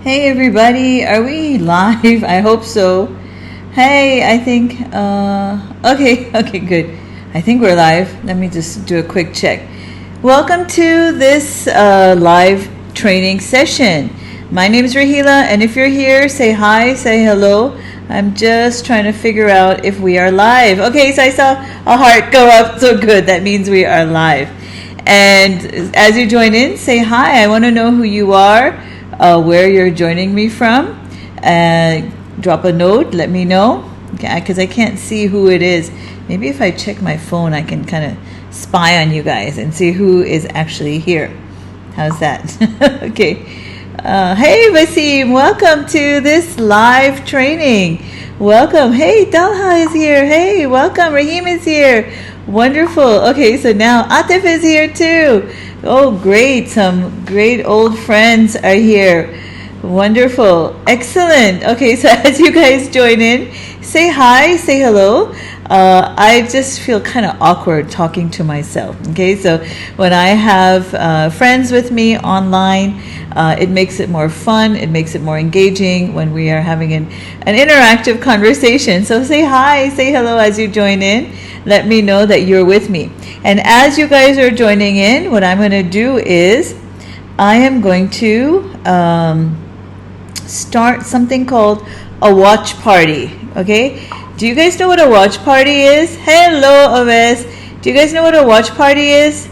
Hey everybody, are we live? I hope so. Hey, I think, okay, good. I think we're live. Let me just do a quick check. Welcome to this live training session. My name is Rahila, and if you're here, say hi, say hello. I'm just trying to figure out if we are live. Okay, so I saw a heart go up, so good. That means we are live. And as you join in, say hi. I want to know who you are, where you're joining me from. Drop a note, let me know, because I can't see who it is. Maybe if I check my phone, I can kind of spy on you guys and see who is actually here. How's that? Okay. Hey, Wasim, welcome to this live training. Welcome. Hey, Dalha is here. Hey, welcome. Rahim is here. Wonderful. Okay, so now Atif is here too. Oh, great. Some great old friends are here. Wonderful. Excellent. Okay, so as you guys join in, say hi, say hello. I just feel kind of awkward talking to myself. Okay, so when I have friends with me online, it makes it more fun. It makes it more engaging when we are having an interactive conversation. So say hi, say hello as you join in. Let me know that you're with me. And as you guys are joining in, what I'm going to do is I am going to start something called a watch party. Okay? Do you guys know what a watch party is? Hello, Oves. Do you guys know what a watch party is?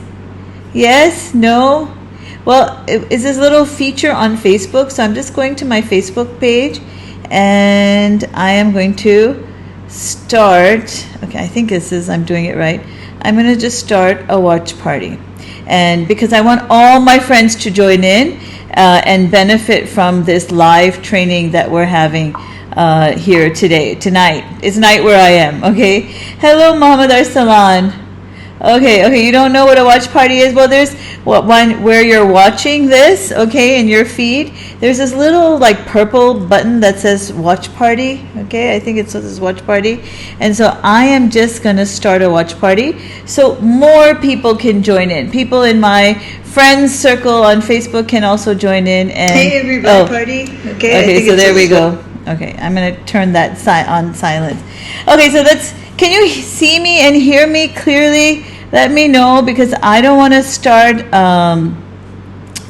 Yes? No? Well, it's this little feature on Facebook. So I'm just going to my Facebook page and I am going to start. Okay, I think I'm doing it right. I'm going to just start a watch party. And because I want all my friends to join in and benefit from this live training that we're having here tonight. It's night where I am, okay? Hello, Muhammad Arsalan. Okay, you don't know what a watch party is? Well, there's one where you're watching this, okay, in your feed. There's this little like purple button that says watch party, okay? I think it says watch party. And so I am just going to start a watch party so more people can join in. People in my friends circle on Facebook can also join in. And hey, everybody, party. Okay, so there we go. Okay, I'm going to turn that on silent. Okay, so can you see me and hear me clearly? Let me know, because I don't want to start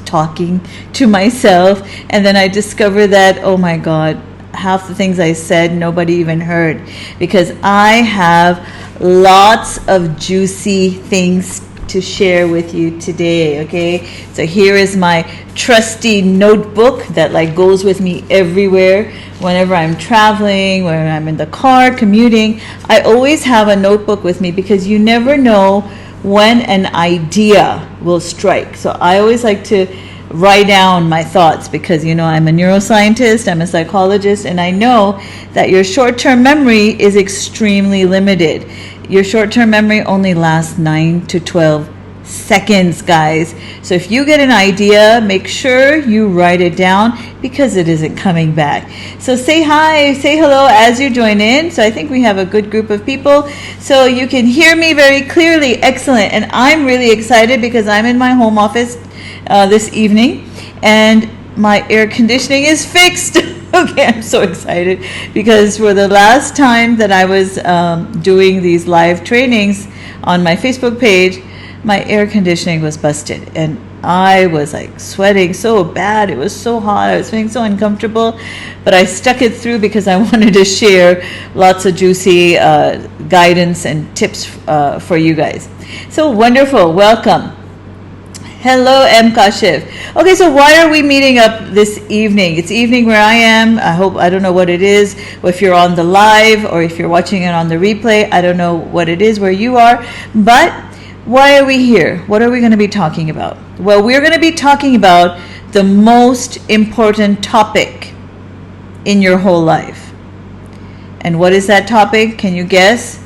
talking to myself and then I discover that, oh my God, half the things I said nobody even heard, because I have lots of juicy things to share with you today. Okay, so here is my trusty notebook that like goes with me everywhere. Whenever I'm traveling, when I'm in the car commuting, I always have a notebook with me, because you never know when an idea will strike. So I always like to write down my thoughts, because I'm a neuroscientist, I'm a psychologist, and I know that your short-term memory is extremely limited. Your short-term memory only lasts 9 to 12 seconds, guys. So if you get an idea, make sure you write it down, because it isn't coming back. So say hi, say hello as you join in. So I think we have a good group of people. So you can hear me very clearly. Excellent. And I'm really excited because I'm in my home office this evening and my air conditioning is fixed. Okay, I'm so excited because for the last time that I was doing these live trainings on my Facebook page, my air conditioning was busted and I was like sweating so bad. It was so hot. I was feeling so uncomfortable, but I stuck it through because I wanted to share lots of juicy guidance and tips for you guys. So wonderful. Welcome. Hello, M. Kashif. Okay, so why are we meeting up this evening? It's evening where I am. I don't know what it is, if you're on the live or if you're watching it on the replay. I don't know what it is where you are, but why are we here? What are we going to be talking about? Well, we're going to be talking about the most important topic in your whole life. And what is that topic? Can you guess?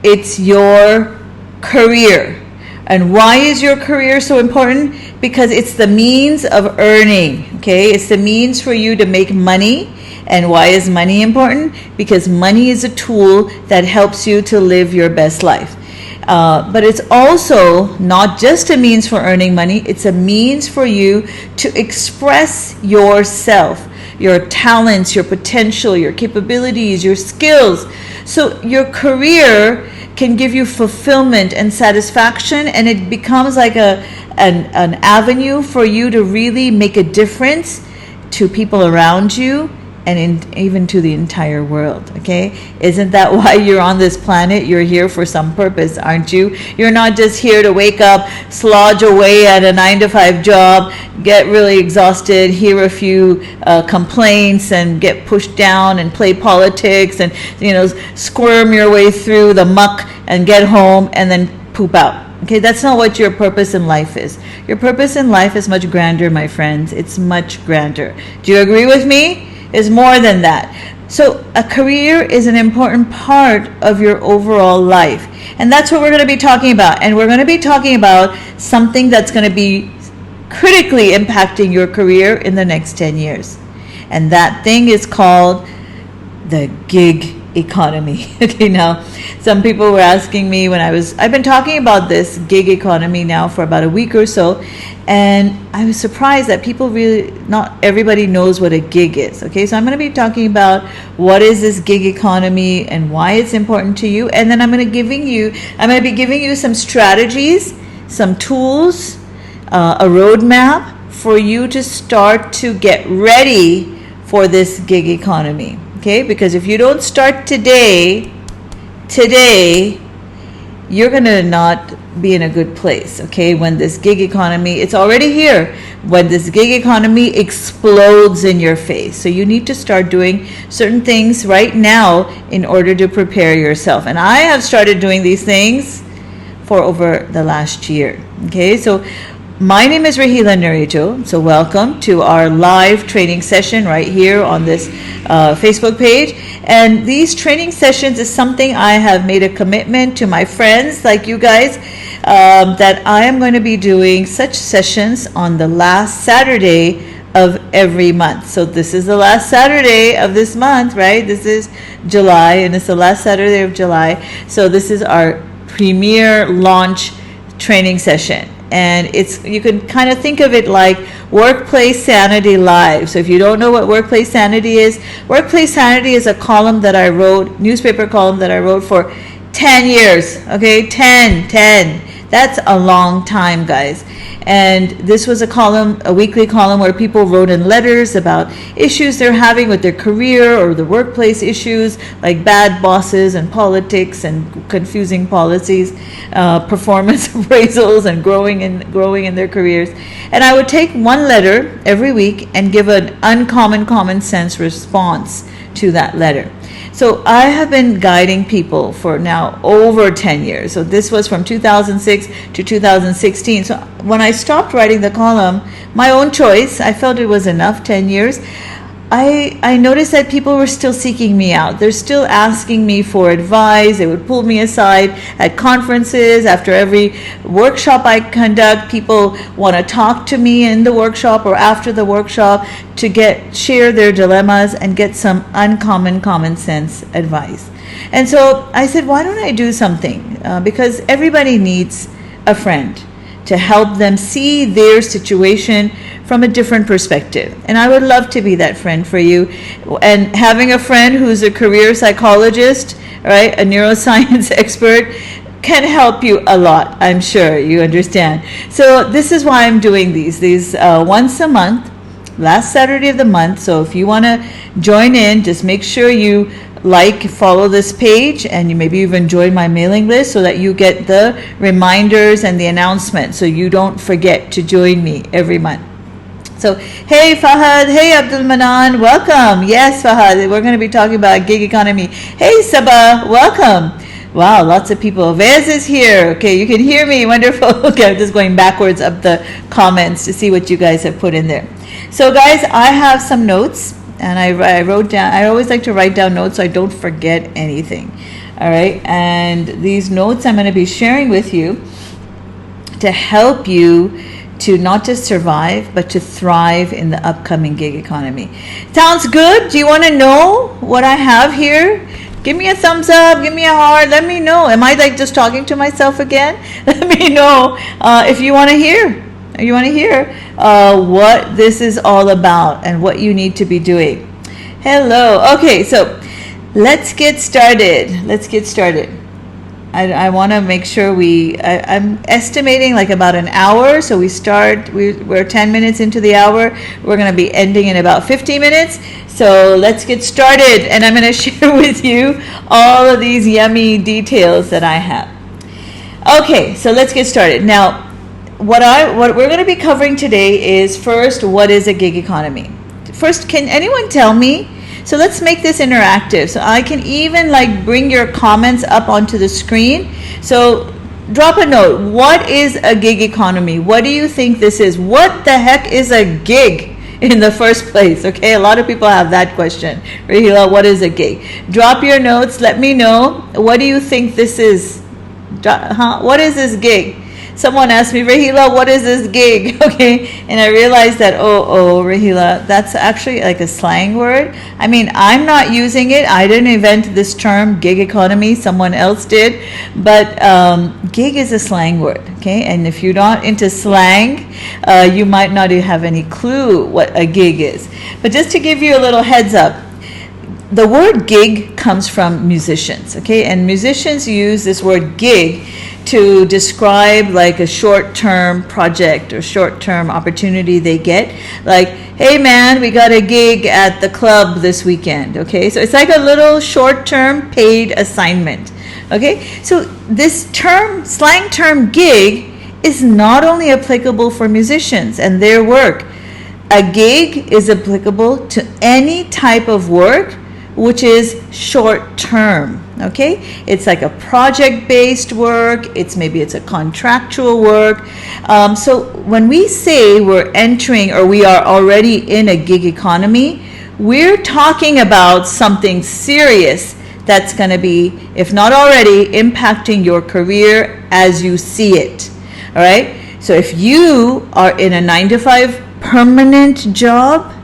It's your career. And why is your career so important? Because it's the means of earning, okay? It's the means for you to make money. And why is money important? Because money is a tool that helps you to live your best life. But it's also not just a means for earning money, it's a means for you to express yourself, your talents, your potential, your capabilities, your skills. So your career can give you fulfillment and satisfaction, and it becomes like an avenue for you to really make a difference to people around you and even to the entire world. Okay, isn't that why you're on this planet? You're here for some purpose, aren't you? You're not just here to wake up, slodge away at a 9-to-5 job, get really exhausted, hear a few complaints, and get pushed down and play politics and squirm your way through the muck and get home and then poop out. Okay, that's not what your purpose in life is. Your purpose in life is much grander, my friends. It's much grander. Do you agree with me? It's more than that. So a career is an important part of your overall life. And that's what we're going to be talking about. And we're going to be talking about something that's going to be critically impacting your career in the next 10 years. And that thing is called the gig economy. Okay, now some people were asking me I've been talking about this gig economy now for about a week or so, and I was surprised that not everybody knows what a gig is. Okay, so I'm going to be talking about what is this gig economy and why it's important to you, and then I'm going to be giving you some strategies, some tools, a roadmap for you to start to get ready for this gig economy. Okay, because if you don't start today, you're going to not be in a good place. Okay, when this gig economy, it's already here, when this gig economy explodes in your face. So you need to start doing certain things right now in order to prepare yourself. And I have started doing these things for over the last year. Okay, so my name is Rahila Nurijo. So welcome to our live training session right here on this Facebook page. And these training sessions is something I have made a commitment to my friends like you guys, that I am going to be doing such sessions on the last Saturday of every month. So this is the last Saturday of this month, right? This is July, and it's the last Saturday of July. So this is our premier launch training session. And you can kind of think of it like Workplace Sanity Live. So if you don't know what Workplace Sanity is a column that I wrote, newspaper column that I wrote for 10 years. Okay, 10. That's a long time, guys. And this was a weekly column where people wrote in letters about issues they're having with their career or the workplace issues, like bad bosses and politics and confusing policies, performance appraisals, and growing in their careers. And I would take one letter every week and give an uncommon common sense response to that letter. So I have been guiding people for now over 10 years. So this was from 2006 to 2016. So when I stopped writing the column, my own choice, I felt it was enough, 10 years. I noticed that people were still seeking me out. They're still asking me for advice. They would pull me aside at conferences. After every workshop I conduct, people want to talk to me in the workshop or after the workshop to share their dilemmas and get some uncommon common sense advice. And so I said, why don't I do something? Because everybody needs a friend to help them see their situation from a different perspective. And I would love to be that friend for you. And having a friend who's a career psychologist, right, a neuroscience expert, can help you a lot, I'm sure you understand. So this is why I'm doing these once a month, last Saturday of the month. So if you want to join in, just make sure you follow this page, and you maybe even join my mailing list so that you get the reminders and the announcement, so you don't forget to join me every month. So, hey Fahad, hey Abdul Manan, welcome. Yes, Fahad, we're going to be talking about gig economy. Hey Sabah, welcome. Wow, lots of people. Vez is here. Okay, you can hear me. Wonderful. Okay, I'm just going backwards up the comments to see what you guys have put in there. So guys, I have some notes. And I wrote down, I always like to write down notes so I don't forget anything. All right. And these notes I'm going to be sharing with you to help you to not just survive, but to thrive in the upcoming gig economy. Sounds good? Do you want to know what I have here? Give me a thumbs up, give me a heart, let me know. Am I just talking to myself again? Let me know if you want to hear. You want to hear what this is all about and what you need to be doing. Hello. Okay, so let's get started. I want to make sure I'm estimating like about an hour. So we're 10 minutes into the hour. We're going to be ending in about 50 minutes. So let's get started. And I'm going to share with you all of these yummy details that I have. Okay, so let's get started. Now, what we're going to be covering today is first, what is a gig economy? First, can anyone tell me? So let's make this interactive. So I can even like bring your comments up onto the screen. So drop a note. What is a gig economy? What do you think this is? What the heck is a gig in the first place? Okay, a lot of people have that question. Rahila, what is a gig? Drop your notes. Let me know. What do you think this is? What is this gig? Someone asked me, Rahila, what is this gig? Okay, and I realized that, Rahila, that's actually like a slang word. I mean, I'm not using it. I didn't invent this term, gig economy. Someone else did. But gig is a slang word, okay? And if you're not into slang, you might not have any clue what a gig is. But just to give you a little heads up, the word gig comes from musicians, okay? And musicians use this word gig to describe like a short-term project or short-term opportunity they get. Like, hey man, we got a gig at the club this weekend, okay? So it's like a little short-term paid assignment, okay? So this term, slang term gig, is not only applicable for musicians and their work. A gig is applicable to any type of work which is short-term, okay? It's like a project-based work. Maybe it's a contractual work. So when we say we're entering or we are already in a gig economy, we're talking about something serious that's going to be, if not already, impacting your career as you see it, all right? So if you are in a 9-to-5 permanent job,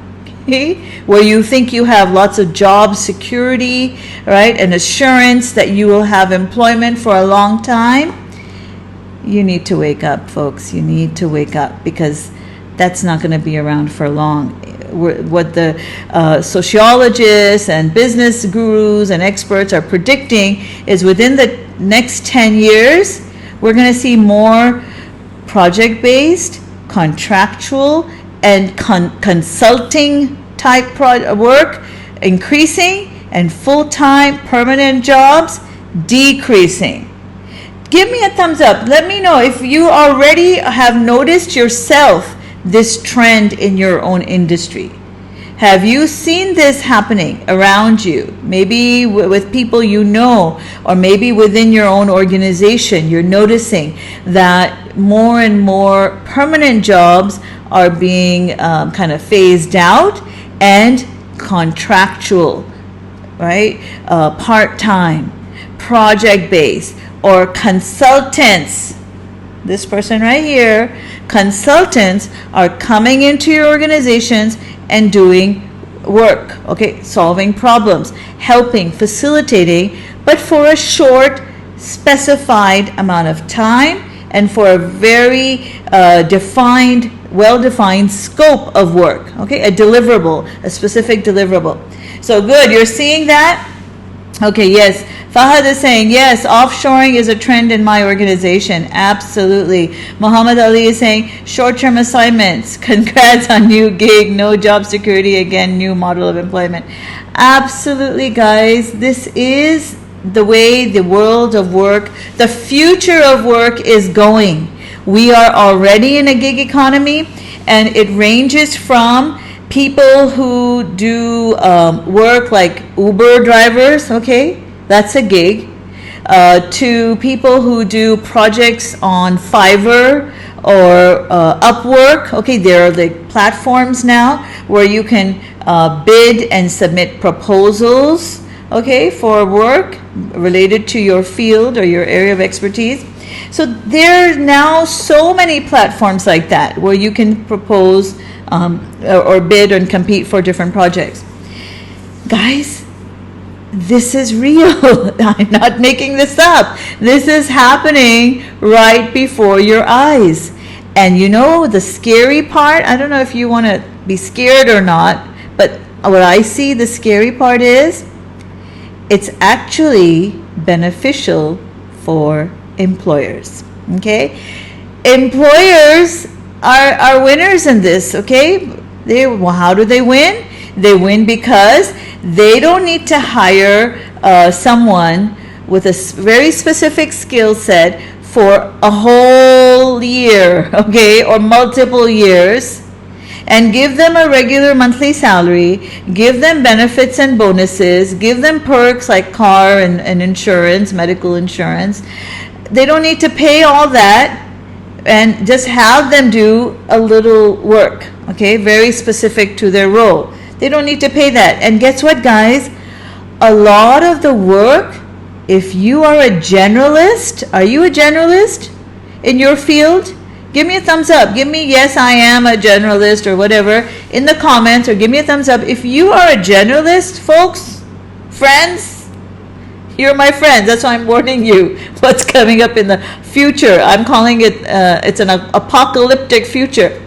where you think you have lots of job security, right, and assurance that you will have employment for a long time, you need to wake up, folks. You need to wake up, because that's not going to be around for long. What the sociologists and business gurus and experts are predicting is within the next 10 years, we're going to see more project-based, contractual, and consulting type work increasing, and full-time permanent jobs decreasing. Give me a thumbs up. Let me know if you already have noticed yourself this trend in your own industry. Have you seen this happening around you? Maybe with people you know, or maybe within your own organization, you're noticing that more and more permanent jobs are being kind of phased out, and contractual, right? Part-time, project-based, or consultants. This person right here, consultants are coming into your organizations and doing work, okay? Solving problems, helping, facilitating, but for a short, specified amount of time and for a very defined, well-defined scope of work, okay? A deliverable, a specific deliverable. So good, you're seeing that? Okay, yes. Fahad is saying, yes, offshoring is a trend in my organization. Absolutely. Muhammad Ali is saying, short-term assignments. Congrats on new gig, no job security, again, new model of employment. Absolutely, guys. This is the way the world of work, the future of work is going. We are already in a gig economy, and it ranges from people who do work like Uber drivers, okay, that's a gig, to people who do projects on Fiverr or Upwork, okay, there are like platforms now where you can bid and submit proposals, okay, for work related to your field or your area of expertise. So there are now so many platforms like that where you can propose or bid and compete for different projects. Guys, this is real. I'm not making this up. This is happening right before your eyes. And you know the scary part, I don't know if you want to be scared or not, but what I see the scary part is it's actually beneficial for employers. Okay? Employers are winners in this, okay? Well, how do they win? They win because they don't need to hire someone with a very specific skill set for a whole year, okay, or multiple years, and give them a regular monthly salary, give them benefits and bonuses, give them perks like car and insurance, medical insurance. They don't need to pay all that, and just have them do a little work, okay, very specific to their role. They don't need to pay that. And guess what, guys? A lot of the work, if you are a generalist, are you a generalist in your field? Give me a thumbs up. Give me, yes, I am a generalist or whatever in the comments, or give me a thumbs up. If you are a generalist, folks, friends, you're my friends. That's why I'm warning you what's coming up in the future. I'm calling it, it's an apocalyptic future.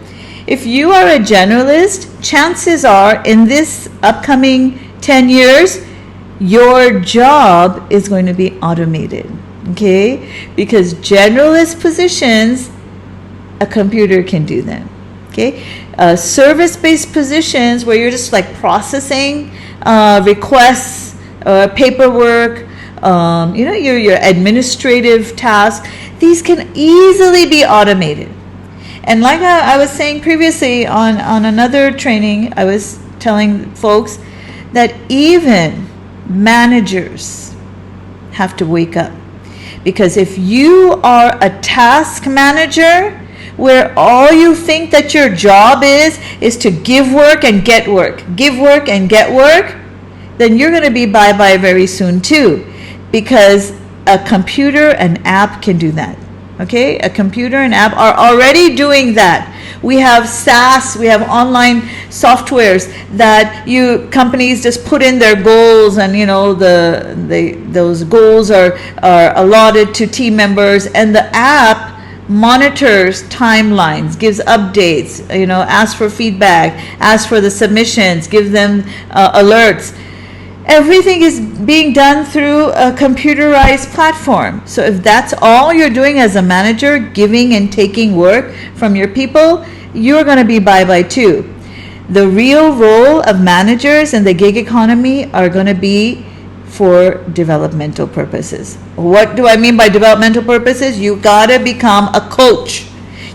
If you are a generalist, chances are in this upcoming 10 years, your job is going to be automated, okay? Because generalist positions, a computer can do them, okay? Service-based positions where you're just like processing requests, paperwork, your administrative tasks, these can easily be automated. And like I was saying previously on another training, I was telling folks that even managers have to wake up. Because if you are a task manager where all you think that your job is to give work and get work, give work and get work, then you're going to be bye-bye very soon too. Because a computer and app can do that. Okay, a computer and app are already doing that. We have SaaS, we have online softwares that companies just put in their goals, and those goals are allotted to team members, and the app monitors timelines, gives updates, asks for feedback, asks for the submissions, gives them alerts. Everything is being done through a computerized platform. So if that's all you're doing as a manager, giving and taking work from your people, you're going to be bye-bye too. The real role of managers in the gig economy are going to be for developmental purposes. What do I mean by developmental purposes? You got to become a coach.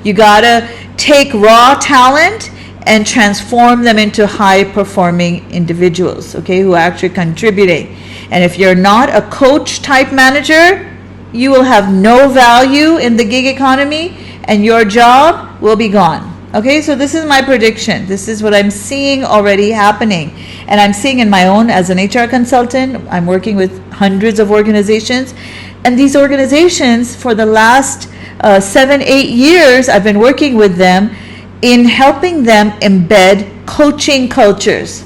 You got to take raw talent and transform them into high-performing individuals, okay, who are actually contributing. And if you're not a coach type manager, you will have no value in the gig economy, and your job will be gone. Okay, so this is my prediction. This is what I'm seeing already happening. And I'm seeing in my own, as an HR consultant, I'm working with hundreds of organizations. And these organizations, for the last 7-8 years, I've been working with them in helping them embed coaching cultures.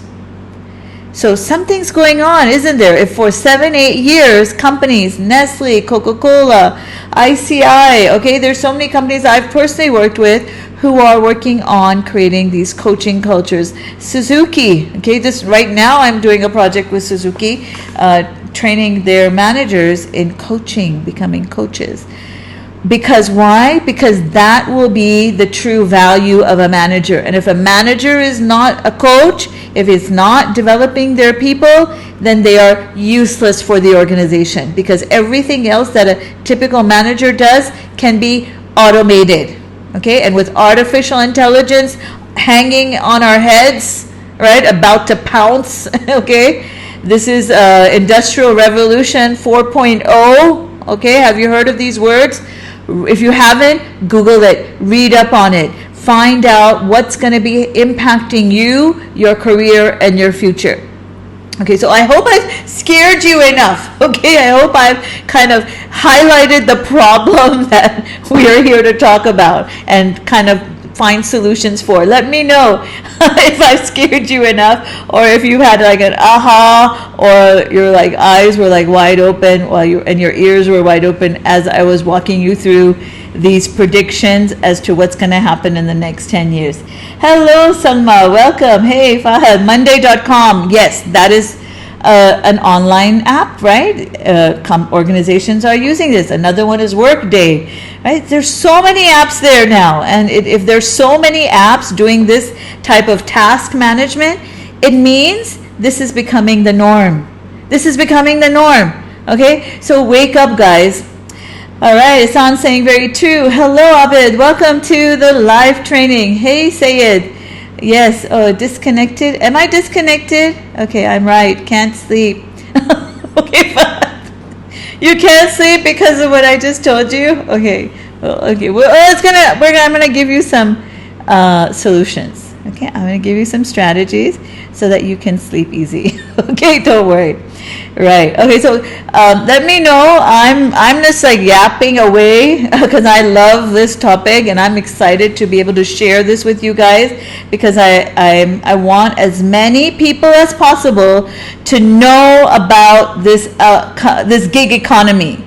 So something's going on, isn't there? If for 7-8 years, companies, Nestle, Coca-Cola, ICI, okay, there's so many companies I've personally worked with who are working on creating these coaching cultures. Suzuki, okay, just right now I'm doing a project with Suzuki, training their managers in coaching, becoming coaches. Because why? Because that will be the true value of a manager. And if a manager is not a coach, if it's not developing their people, then they are useless for the organization. Because everything else that a typical manager does can be automated. Okay? And with artificial intelligence hanging on our heads, right? About to pounce. Okay? This is Industrial Revolution 4.0. Okay? Have you heard of these words? If you haven't, Google it, read up on it, find out what's going to be impacting you, your career, and your future. Okay, so I hope I've scared you enough. Okay, I hope I've kind of highlighted the problem that we are here to talk about and kind of find solutions for. Let me know if I've scared you enough, or if you had like an aha, or your like eyes were like wide open while and your ears were wide open as I was walking you through these predictions as to what's going to happen in the next 10 years. Hello, Salma. Welcome. Hey, Fahad. Monday.com. Yes, that is an online app, right? Organizations are using this. Another one is Workday, right? There's so many apps there now. And if there's so many apps doing this type of task management, it means this is becoming the norm. This is becoming the norm. Okay? So wake up, guys. All right, Isan saying very true. Hello, Abid. Welcome to the live training. Hey, Sayed. Yes. Oh, disconnected. Am I disconnected? Okay, I'm right. Can't sleep. Okay, fine. You can't sleep because of what I just told you. Okay. Well, okay. Well, I'm gonna give you some solutions. Okay, I'm gonna give you some strategies so that you can sleep easy. Okay, don't worry. Right. Okay. So let me know. I'm just like yapping away because I love this topic and I'm excited to be able to share this with you guys, because I want as many people as possible to know about this gig economy.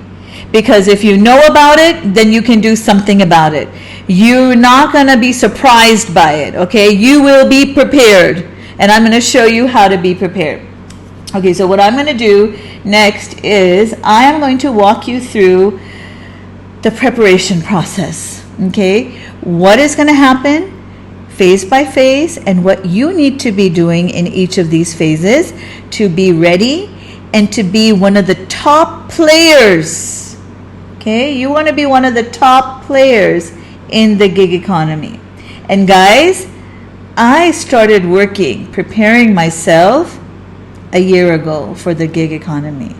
Because if you know about it, then you can do something about it. You're not going to be surprised by it. Okay. You will be prepared, and I'm going to show you how to be prepared. Okay, so what I'm going to do next is I am going to walk you through the preparation process, okay? What is going to happen phase by phase, and what you need to be doing in each of these phases to be ready and to be one of the top players, okay? You want to be one of the top players in the gig economy. And guys, I started preparing myself a year ago for the gig economy.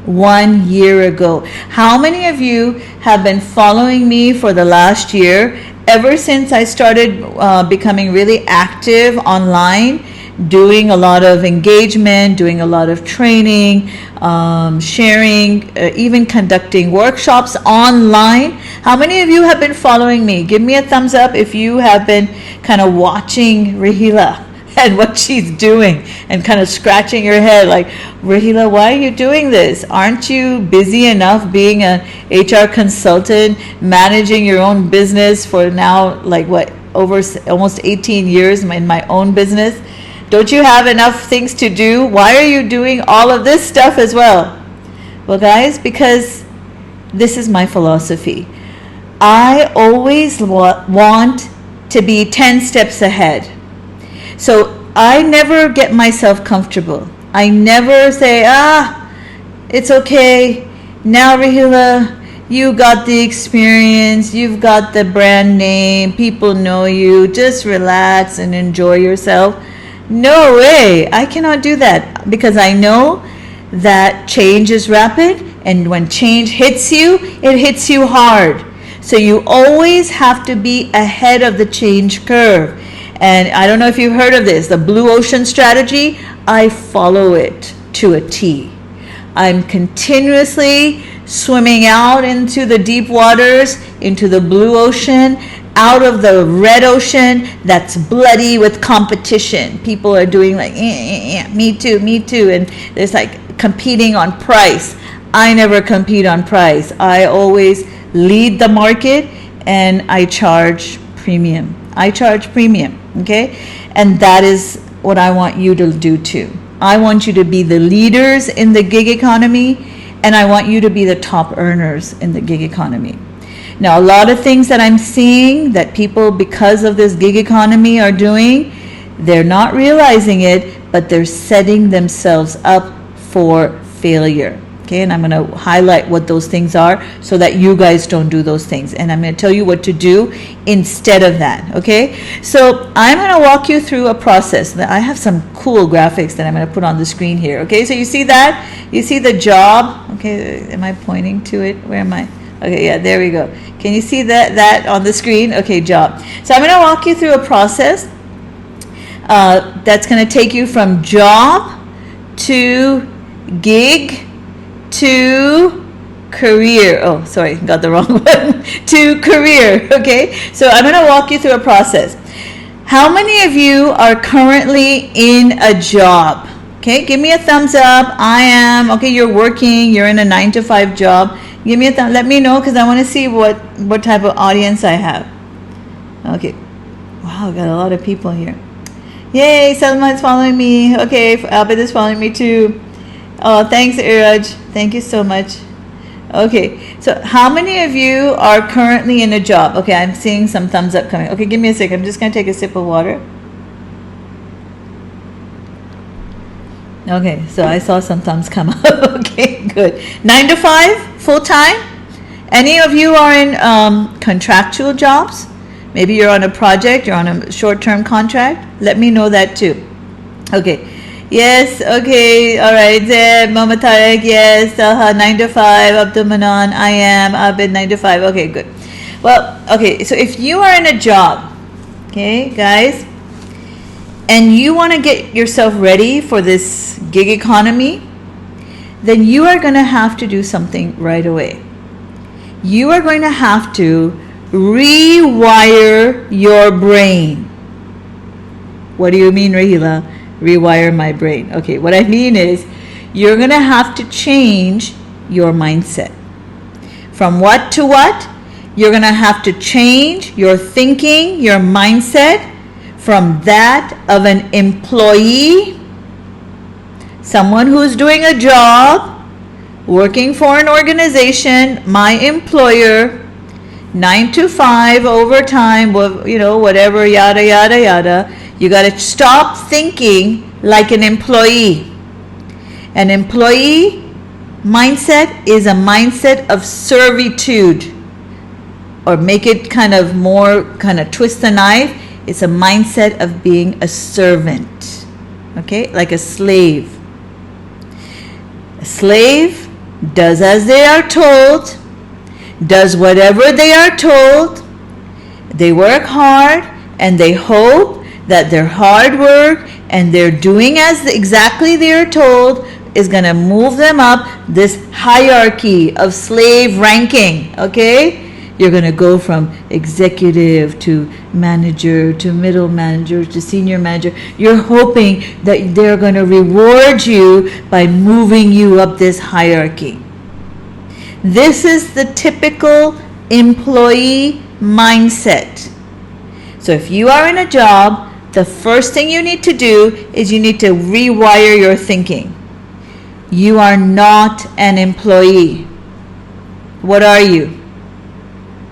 1 year ago. How many of you have been following me for the last year, ever since I started becoming really active online, doing a lot of engagement, doing a lot of training, sharing, even conducting workshops online? How many of you have been following me? Give me a thumbs up if you have been kind of watching Rahila and what she's doing and kind of scratching your head like, Rahila, why are you doing this? Aren't you busy enough being an HR consultant, managing your own business for now, like what, over almost 18 years in my own business? Don't you have enough things to do? Why are you doing all of this stuff as well? Well, guys, because this is my philosophy. I always want to be 10 steps ahead. So I never get myself comfortable. I never say, it's okay. Now, Rahila, you got the experience. You've got the brand name. People know you. Just relax and enjoy yourself. No way. I cannot do that, because I know that change is rapid. And when change hits you, it hits you hard. So you always have to be ahead of the change curve. And I don't know if you've heard of this, the blue ocean strategy. I follow it to a T. I'm continuously swimming out into the deep waters, into the blue ocean, out of the red ocean that's bloody with competition. People are doing like, me too, and there's like competing on price. I never compete on price. I always lead the market, and I charge premium. Okay? And that is what I want you to do too. I want you to be the leaders in the gig economy, and I want you to be the top earners in the gig economy. Now, a lot of things that I'm seeing that people, because of this gig economy, are doing, they're not realizing it, but they're setting themselves up for failure. Okay, and I'm going to highlight what those things are so that you guys don't do those things. And I'm going to tell you what to do instead of that. Okay, so I'm going to walk you through a process. I have some cool graphics that I'm going to put on the screen here. Okay, so you see that? You see the job? Okay, am I pointing to it? Where am I? Okay, yeah, there we go. Can you see that on the screen? Okay, job. So I'm going to walk you through a process that's going to take you from job to gig to career. Oh, sorry, got the wrong one. To career, okay? So I'm going to walk you through a process. How many of you are currently in a job? Okay, give me a thumbs up. I am. Okay, you're working. You're in a 9-to-5 job. Give me a thumb. Let me know because I want to see what type of audience I have. Okay. Wow, got a lot of people here. Yay, Selma is following me. Okay, Abid is following me too. Oh, thanks, Iraj. Thank you so much. Okay, so how many of you are currently in a job? Okay, I'm seeing some thumbs up coming. Okay, give me a second. I'm just going to take a sip of water. Okay, so I saw some thumbs come up. Okay, good. 9-to-5, full-time? Any of you are in contractual jobs? Maybe you're on a project, you're on a short-term contract. Let me know that too. Okay. Yes, okay, all right. Zeb, Mama Tarek, yes. 9-to-5, Abdul Manan, I am. Abid, 9-to-5. Okay, good. Well, okay, so if you are in a job, okay, guys, and you want to get yourself ready for this gig economy, then you are going to have to do something right away. You are going to have to rewire your brain. What do you mean, Rahila? Rewire my brain. Okay, what I mean is you're going to have to change your mindset. From what to what? You're going to have to change your thinking, your mindset, from that of an employee, someone who's doing a job, working for an organization, my employer, 9-to-5, overtime, whatever, yada, yada, yada. You got to stop thinking like an employee. An employee mindset is a mindset of servitude, or make it kind of twist the knife. It's a mindset of being a servant, okay, like a slave. A slave does as they are told, does whatever they are told. They work hard and they hope that their hard work and their doing as exactly they are told is going to move them up this hierarchy of slave ranking, okay? You're going to go from executive to manager to middle manager to senior manager. You're hoping that they're going to reward you by moving you up this hierarchy. This is the typical employee mindset. So if you are in a job, the first thing you need to do is you need to rewire your thinking. You are not an employee. What are you?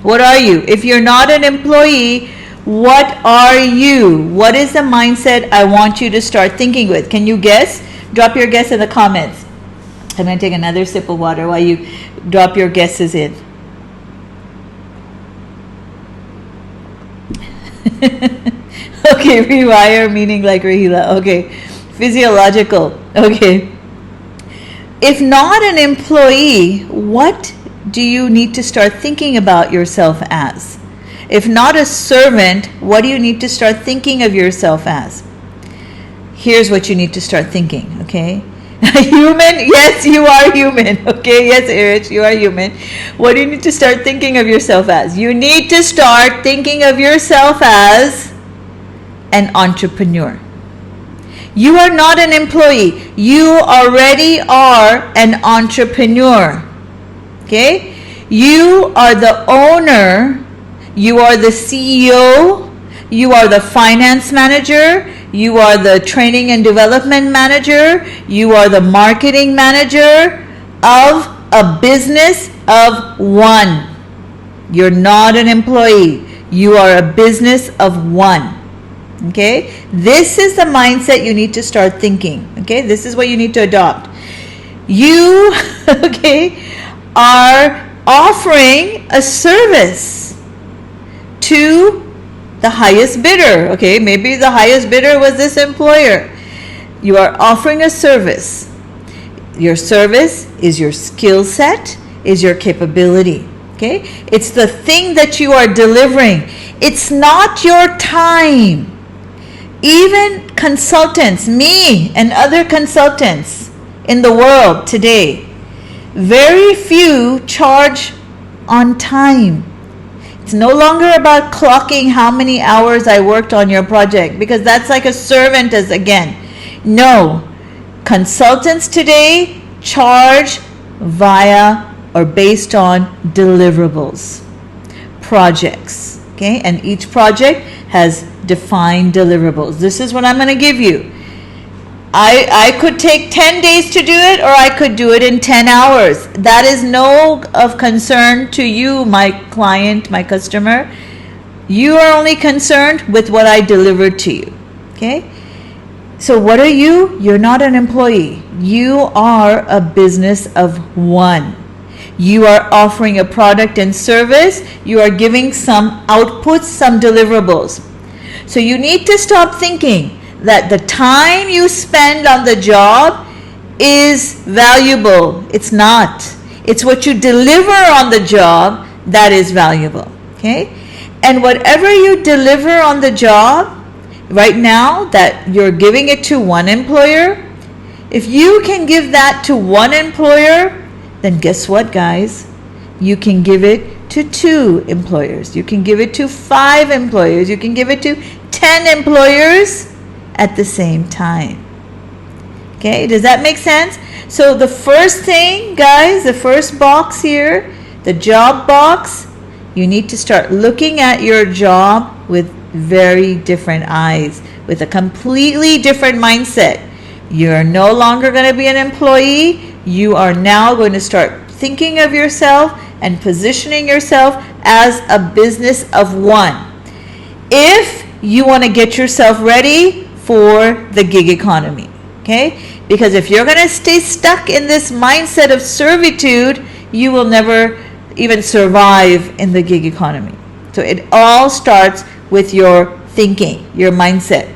What are you? If you're not an employee, what are you? What is the mindset I want you to start thinking with? Can you guess? Drop your guess in the comments. I'm going to take another sip of water while you drop your guesses in. Okay, rewire meaning like Rahila. Okay, physiological. Okay. If not an employee, what do you need to start thinking about yourself as? If not a servant, what do you need to start thinking of yourself as? Here's what you need to start thinking, okay? Human? Yes, you are human. Okay, yes, Erich, you are human. What do you need to start thinking of yourself as? You need to start thinking of yourself as an entrepreneur. You are not an employee. You already are an entrepreneur. Okay? You are the owner. You are the CEO. You are the finance manager. You are the training and development manager. You are the marketing manager of a business of one. You're not an employee. You are a business of one. Okay? This is the mindset you need to start thinking. Okay? This is what you need to adopt. You, okay, are offering a service to the highest bidder. Okay, maybe the highest bidder was this employer. You are offering a service. Your service is your skill set, is your capability. Okay, it's the thing that you are delivering. It's not your time. Even consultants, me and other consultants in the world today, Very few charge on time. It's no longer about clocking how many hours I worked on your project, because that's like a servant as again. No, consultants today charge via or based on deliverables, projects, okay? And each project has defined deliverables. This is what I'm going to give you. I could take 10 days to do it, or I could do it in 10 hours. That is no of concern to you, my client, my customer. You are only concerned with what I delivered to you, okay? So what are you? You're not an employee. You are a business of one. You are offering a product and service. You are giving some outputs, some deliverables. So you need to stop thinking that the time you spend on the job is valuable. It's not. It's what you deliver on the job that is valuable, okay? And whatever you deliver on the job, right now that you're giving it to one employer, if you can give that to one employer, then guess what, guys? You can give it to 2 employers. You can give it to 5 employers. You can give it to 10 employers at the same time. Okay, does that make sense? So the first thing, guys, the first box here, the job box, you need to start looking at your job with very different eyes, with a completely different mindset. You're no longer going to be an employee. You are now going to start thinking of yourself and positioning yourself as a business of one. If you want to get yourself ready for the gig economy, okay? Because if you're going to stay stuck in this mindset of servitude, you will never even survive in the gig economy. So it all starts with your thinking, your mindset,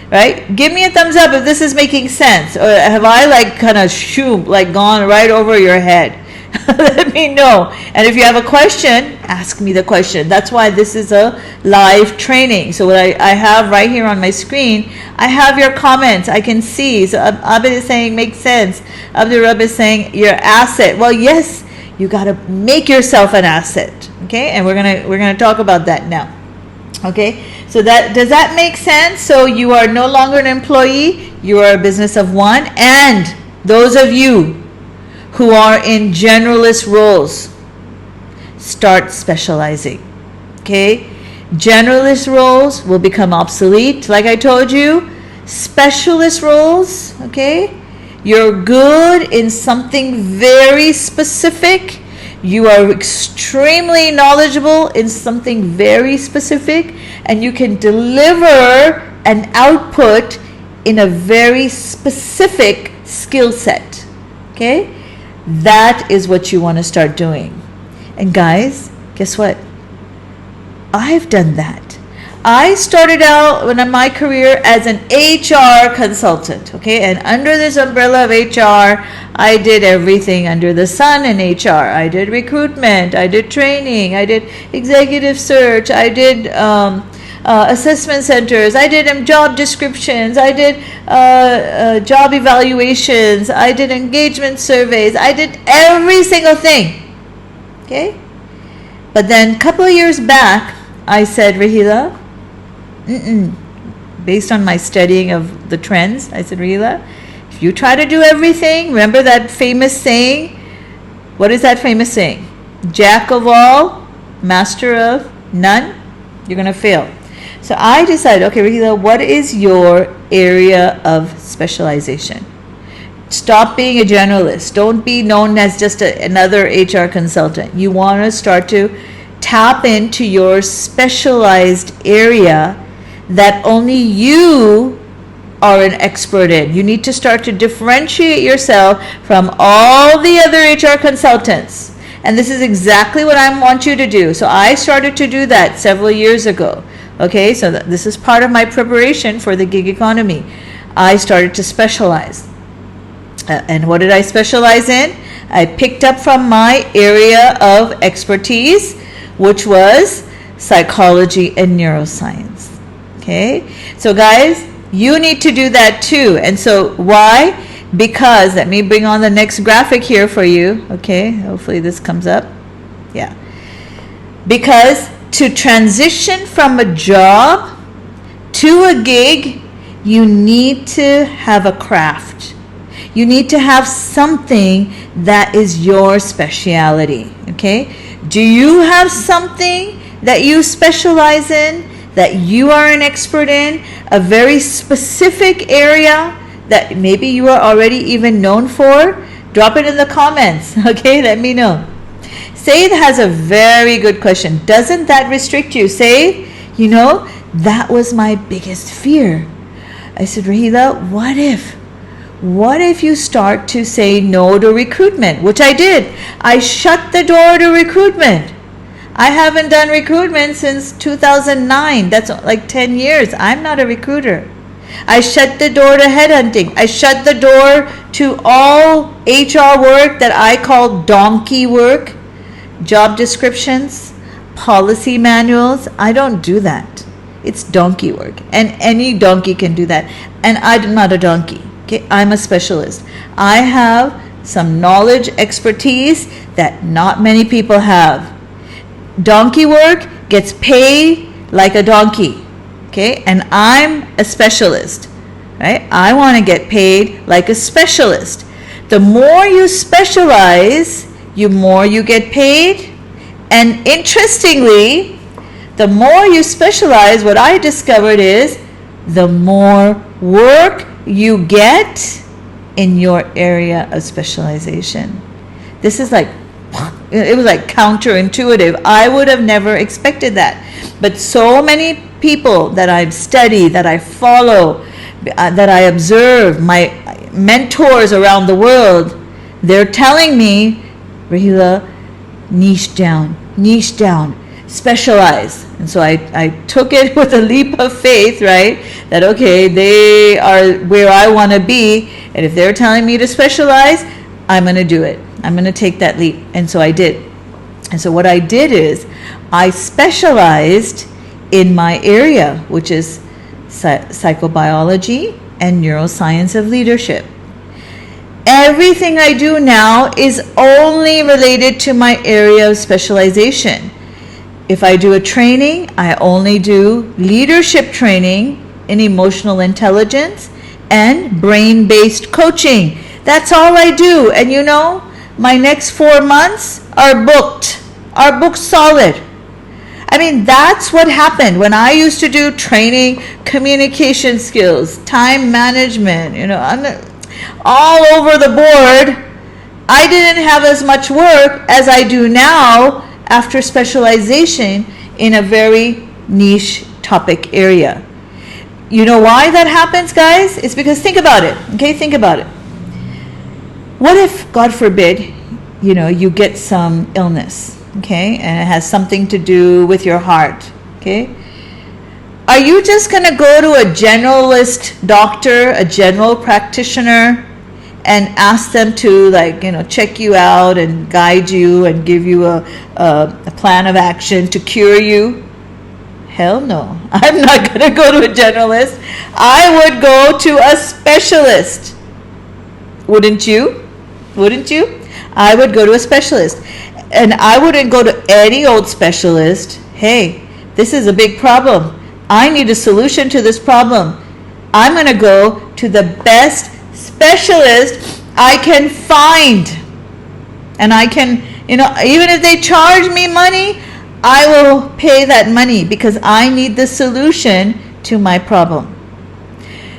right? Give me a thumbs up if this is making sense, or have I gone right over your head? Let me know. And if you have a question, ask me the question. That's why this is a live training. So what I have right here on my screen, I have your comments. I can see. So Abid is saying makes sense. Abdul Rab is saying your asset. Well, yes, you got to make yourself an asset. Okay, and we're gonna talk about that now. Okay, so does that make sense? So you are no longer an employee. You are a business of one. And those of you who are in generalist roles, start specializing, okay? Generalist roles will become obsolete, like I told you. Specialist roles, okay? You're good in something very specific. You are extremely knowledgeable in something very specific, and you can deliver an output in a very specific skill set, okay? That is what you want to start doing. And guys, guess what? I've done that. I started out in my career as an HR consultant, okay? And under this umbrella of HR, I did everything under the sun in HR. I did recruitment, I did training, I did executive search, I did assessment centers, I did job descriptions, I did job evaluations, I did engagement surveys, I did every single thing, okay? But then a couple of years back, I said, Rahila, based on my studying of the trends, I said, Rahila, if you try to do everything, remember that famous saying? What is that famous saying? Jack of all, master of none? You're going to fail. So I decided, okay, Rahila, what is your area of specialization? Stop being a generalist. Don't be known as just another HR consultant. You want to start to tap into your specialized area that only you are an expert in. You need to start to differentiate yourself from all the other HR consultants. And this is exactly what I want you to do. So I started to do that several years ago. Okay, so this is part of my preparation for the gig economy. I started to specialize. And what did I specialize in? I picked up from my area of expertise, which was psychology and neuroscience. Okay, so guys, you need to do that too. And so why? Because, let me bring on the next graphic here for you. Okay, hopefully this comes up. Yeah. Because to transition from a job to a gig, you need to have a craft. You need to have something that is your specialty. Okay? Do you have something that you specialize in, that you are an expert in, a very specific area that maybe you are already even known for? Drop it in the comments. Okay? Let me know. Said has a very good question. Doesn't that restrict you? Said, that was my biggest fear. I said, Rahila, what if you start to say no to recruitment? Which I did. I shut the door to recruitment. I haven't done recruitment since 2009. That's like 10 years. I'm not a recruiter. I shut the door to headhunting. I shut the door to all HR work that I call donkey work, job descriptions, policy manuals. I don't do that. It's donkey work. And any donkey can do that. And I'm not a donkey. Okay, I'm a specialist. I have some knowledge, expertise that not many people have. Donkey work gets paid like a donkey. Okay, and I'm a specialist, right? I want to get paid like a specialist. The more you specialize, the more you get paid. And interestingly, the more you specialize, what I discovered is the more work you get in your area of specialization. This is it was like counterintuitive. I would have never expected that. But so many people that I've studied, that I follow, that I observe, my mentors around the world, they're telling me, Rahila, niche down, specialize. And so I took it with a leap of faith, right? That, okay, they are where I want to be. And if they're telling me to specialize, I'm going to do it. I'm going to take that leap. And so I did. And so what I did is I specialized in my area, which is psychobiology and neuroscience of leadership. Everything I do now is only related to my area of specialization. If I do a training, I only do leadership training in emotional intelligence and brain-based coaching. That's all I do. And my next 4 months are booked solid. I mean, that's what happened when I used to do training, communication skills, time management, all over the board. I didn't have as much work as I do now after specialization in a very niche topic area. You know why that happens, guys? It's because, think about it, okay? Think about it. What if, God forbid, you get some illness, okay, and it has something to do with your heart, okay? Are you just going to go to a generalist doctor, a general practitioner, and ask them to check you out and guide you and give you a plan of action to cure you? Hell no. I'm not going to go to a generalist. I would go to a specialist. Wouldn't you? I would go to a specialist. And I wouldn't go to any old specialist. Hey, this is a big problem. I need a solution to this problem. I'm going to go to the best specialist I can find. And I can, even if they charge me money, I will pay that money because I need the solution to my problem.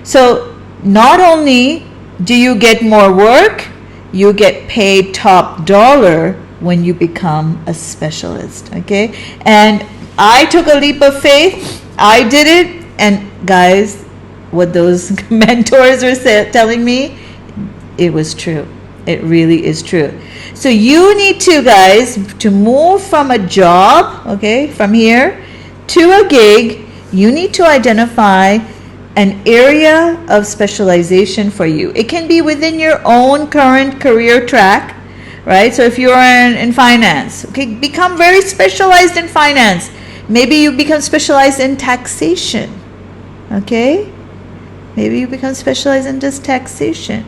So not only do you get more work, you get paid top dollar when you become a specialist, okay? And I took a leap of faith. I did it, and guys, what those mentors were telling me, it was true. It really is true. So you need to, guys, to move from a job, okay, from here to a gig, you need to identify an area of specialization for you. It can be within your own current career track, right? So if you're in finance, okay, become very specialized in finance. Maybe you become specialized in taxation, okay? Maybe you become specialized in just taxation.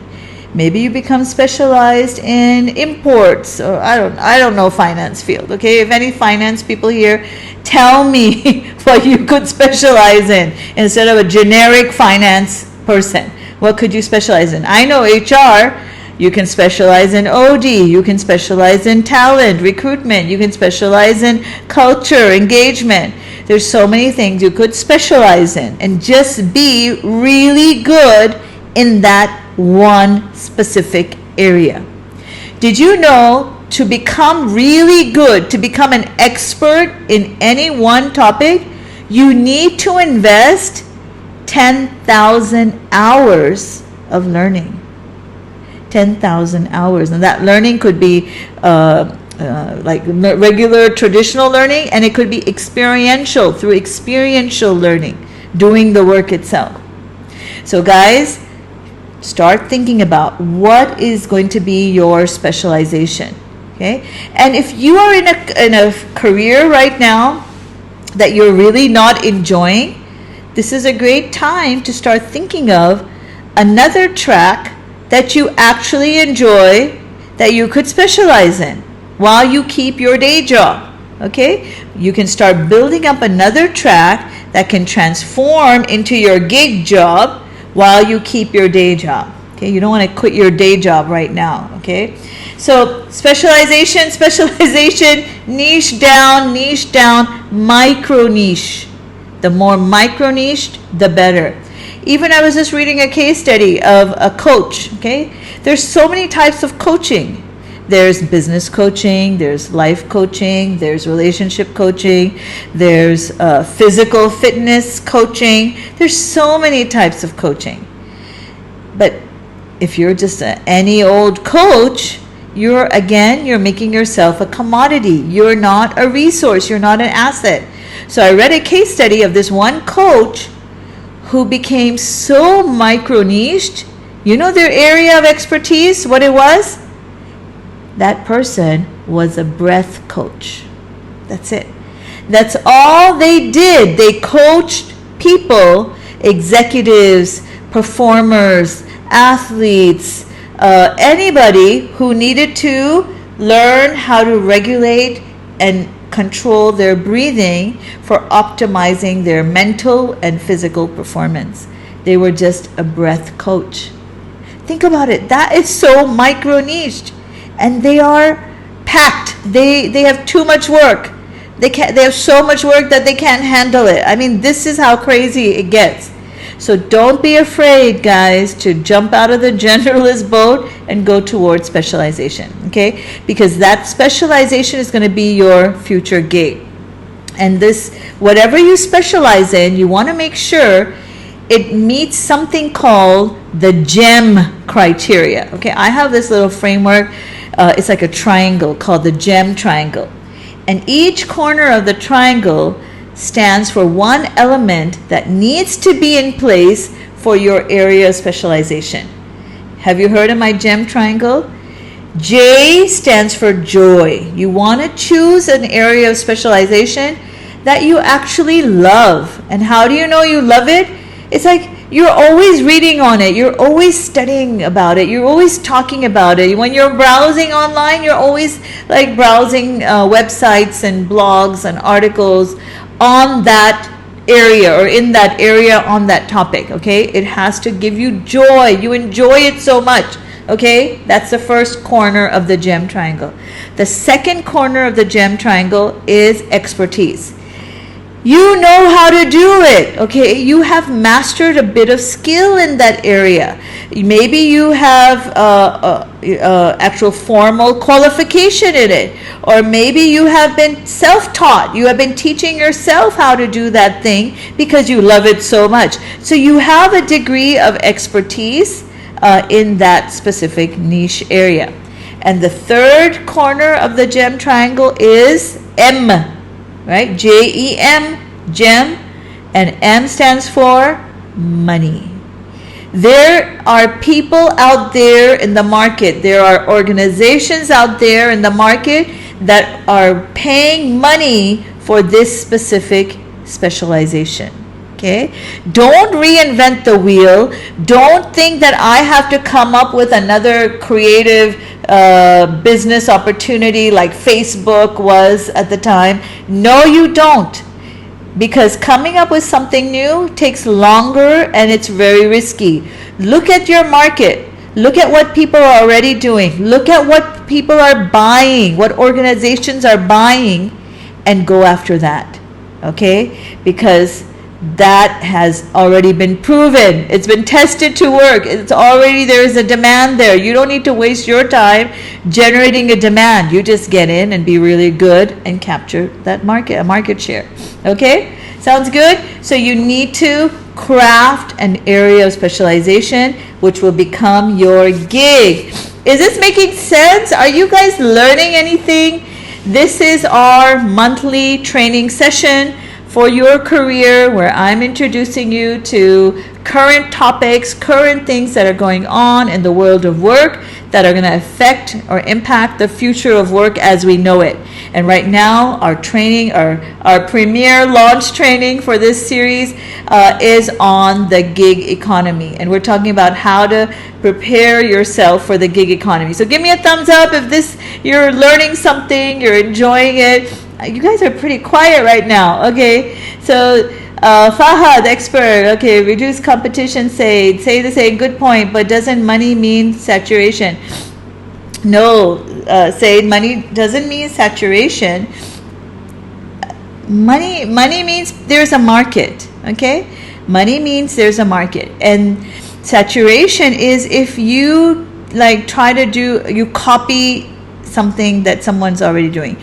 Maybe you become specialized in imports, or I don't know finance field. Okay, if any finance people here, tell me what you could specialize in instead of a generic finance person. What could you specialize in? I know HR. You can specialize in OD. You can specialize in talent, recruitment. You can specialize in culture, engagement. There's so many things you could specialize in and just be really good in that one specific area. Did you know to become really good, to become an expert in any one topic, you need to invest 10,000 hours of learning. 10,000 hours. And that learning could be like regular traditional learning, and it could be experiential, through experiential learning, doing the work itself. So guys, start thinking about what is going to be your specialization. Okay? And if you are in a career right now that you're really not enjoying, this is a great time to start thinking of another track that you actually enjoy that you could specialize in while you keep your day job. Okay? You can start building up another track that can transform into your gig job while you keep your day job. Okay, you don't want to quit your day job right now. Okay, so specialization, niche down, micro niche. The more micro niched, the better. Even I was just reading a case study of a coach. Okay, there's so many types of coaching. There's business coaching, there's life coaching, there's relationship coaching, there's physical fitness coaching. There's so many types of coaching. But if you're just any old coach, you're making yourself a commodity. You're not a resource. You're not an asset. So I read a case study of this one coach who became so micro-niched. You know their area of expertise, what it was? That person was a breath coach. That's it. That's all they did. They coached people, executives, performers, athletes, anybody who needed to learn how to regulate and control their breathing for optimizing their mental and physical performance. They were just a breath coach. Think about it. That is so micro-niched. And they are packed. They have too much work. They have so much work that they can't handle it. I mean, this is how crazy it gets. So don't be afraid, guys, to jump out of the generalist boat and go towards specialization, okay? Because that specialization is going to be your future gig. And this, whatever you specialize in, you want to make sure it meets something called the JEM criteria, okay? I have this little framework. It's like a triangle called the JEM triangle. And each corner of the triangle stands for one element that needs to be in place for your area of specialization. Have you heard of my JEM triangle? J stands for joy. You want to choose an area of specialization that you actually love. And how do you know you love it? It's like you're always reading on it. You're always studying about it. You're always talking about it. When you're browsing online, you're always like browsing websites and blogs and articles on that area or in that area on that topic, okay? It has to give you joy. You enjoy it so much, okay? That's the first corner of the JEM triangle. The second corner of the JEM triangle is expertise. You know how to do it, okay? You have mastered a bit of skill in that area. Maybe you have actual formal qualification in it. Or maybe you have been self-taught. You have been teaching yourself how to do that thing because you love it so much. So you have a degree of expertise in that specific niche area. And the third corner of the JEM triangle is M, right? JEM, JEM, and M stands for money. There are people out there in the market. There are organizations out there in the market that are paying money for this specific specialization. Okay? Don't reinvent the wheel. Don't think that I have to come up with another creative business opportunity like Facebook was at the time. No, you don't. Because coming up with something new takes longer and it's very risky. Look at your market. Look at what people are already doing. Look at what people are buying, what organizations are buying, and go after that. Okay? Because that has already been proven. It's been tested to work. It's already, there is a demand there. You don't need to waste your time generating a demand. You just get in and be really good and capture that market, a market share. Okay? Sounds good? So you need to craft an area of specialization which will become your gig. Is this making sense? Are you guys learning anything? This is our monthly training session for your career, where I'm introducing you to current topics, current things that are going on in the world of work that are going to affect or impact the future of work as we know it. And right now, our training, our premier launch training for this series is on the gig economy. And we're talking about how to prepare yourself for the gig economy. So give me a thumbs up if you're learning something, you're enjoying it. You guys are pretty quiet right now. Okay, so Fahad, expert. Okay, reduce competition. Say the same. Good point. But doesn't money mean saturation? No, money doesn't mean saturation. Money means there's a market. Okay, money means there's a market, and saturation is if you you copy something that someone's already doing.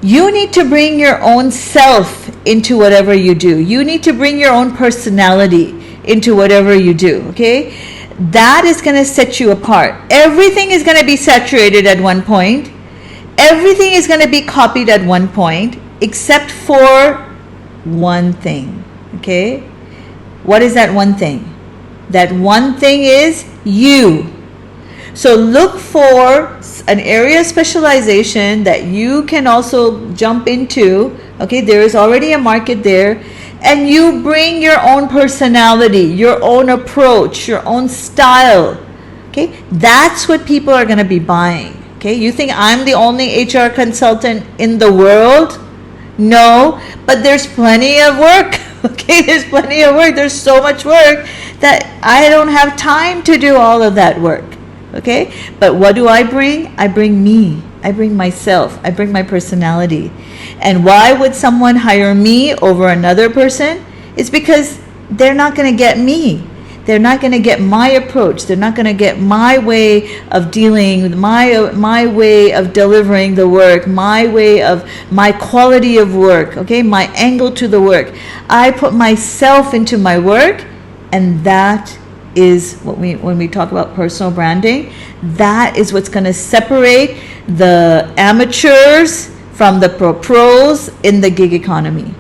You need to bring your own self into whatever you do. You need to bring your own personality into whatever you do, okay? That is going to set you apart. Everything is going to be saturated at one point. Everything is going to be copied at one point, except for one thing, okay? What is that one thing? That one thing is you. So look for an area of specialization that you can also jump into. Okay, there is already a market there, and you bring your own personality, your own approach, your own style. Okay, that's what people are going to be buying. Okay, you think I'm the only HR consultant in the world? No, but there's plenty of work. Okay, there's plenty of work. There's so much work that I don't have time to do all of that work. Okay, but what do I bring? I bring me. I bring myself. I bring my personality. And why would someone hire me over another person? It's because they're not going to get me. They're not going to get my approach. They're not going to get my way of dealing, my way of delivering the work, my way of my quality of work, okay, my angle to the work. I put myself into my work, and that is what when we talk about personal branding, that is what's going to separate the amateurs from the pros in the gig economy.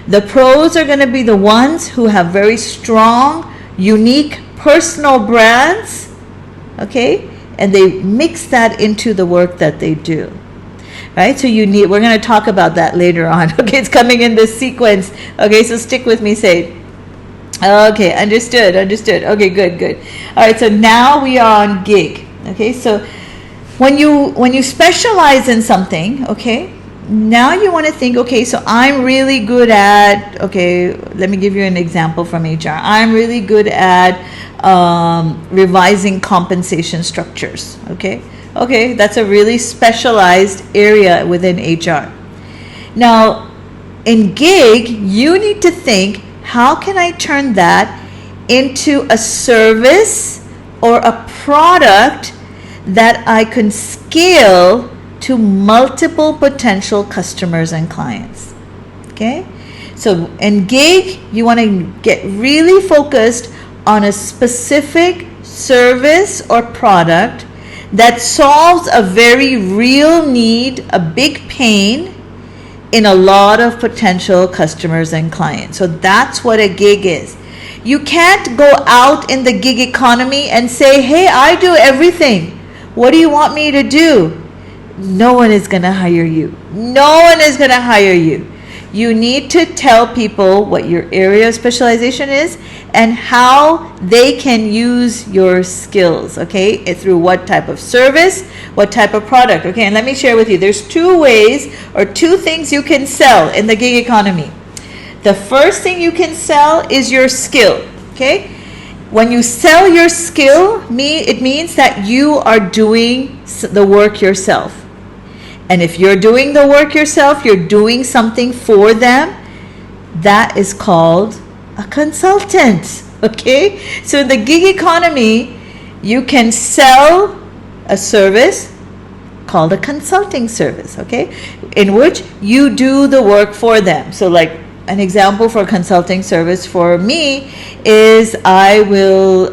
The pros are going to be the ones who have very strong, unique personal brands, okay, and they mix that into the work that they do. Right? So we're going to talk about that later on. Okay, it's coming in this sequence. Okay, so stick with me, Sade. Okay, understood. Okay, good. All right, so now we are on gig. Okay, so when you specialize in something, okay, now you want to think, okay, so I'm really good at, okay, let me give you an example from HR. I'm really good at revising compensation structures. Okay, that's a really specialized area within HR. Now, in gig, you need to think, how can I turn that into a service or a product that I can scale to multiple potential customers and clients? Okay, so in gig, you want to get really focused on a specific service or product that solves a very real need, a big pain in a lot of potential customers and clients. So that's what a gig is. You can't go out in the gig economy and say, hey, I do everything. What do you want me to do? No one is going to hire you. No one is going to hire you. you need to tell people what your area of specialization is and how they can use your skills, okay? Through what type of service, what type of product, okay? And let me share with you, there's two ways or two things you can sell in the gig economy. The first thing you can sell is your skill, okay? When you sell your skill, it means that you are doing the work yourself. And if you're doing the work yourself, you're doing something for them, that is called a consultant, okay? So in the gig economy, you can sell a service called a consulting service, okay? In which you do the work for them. So like an example for a consulting service for me is I will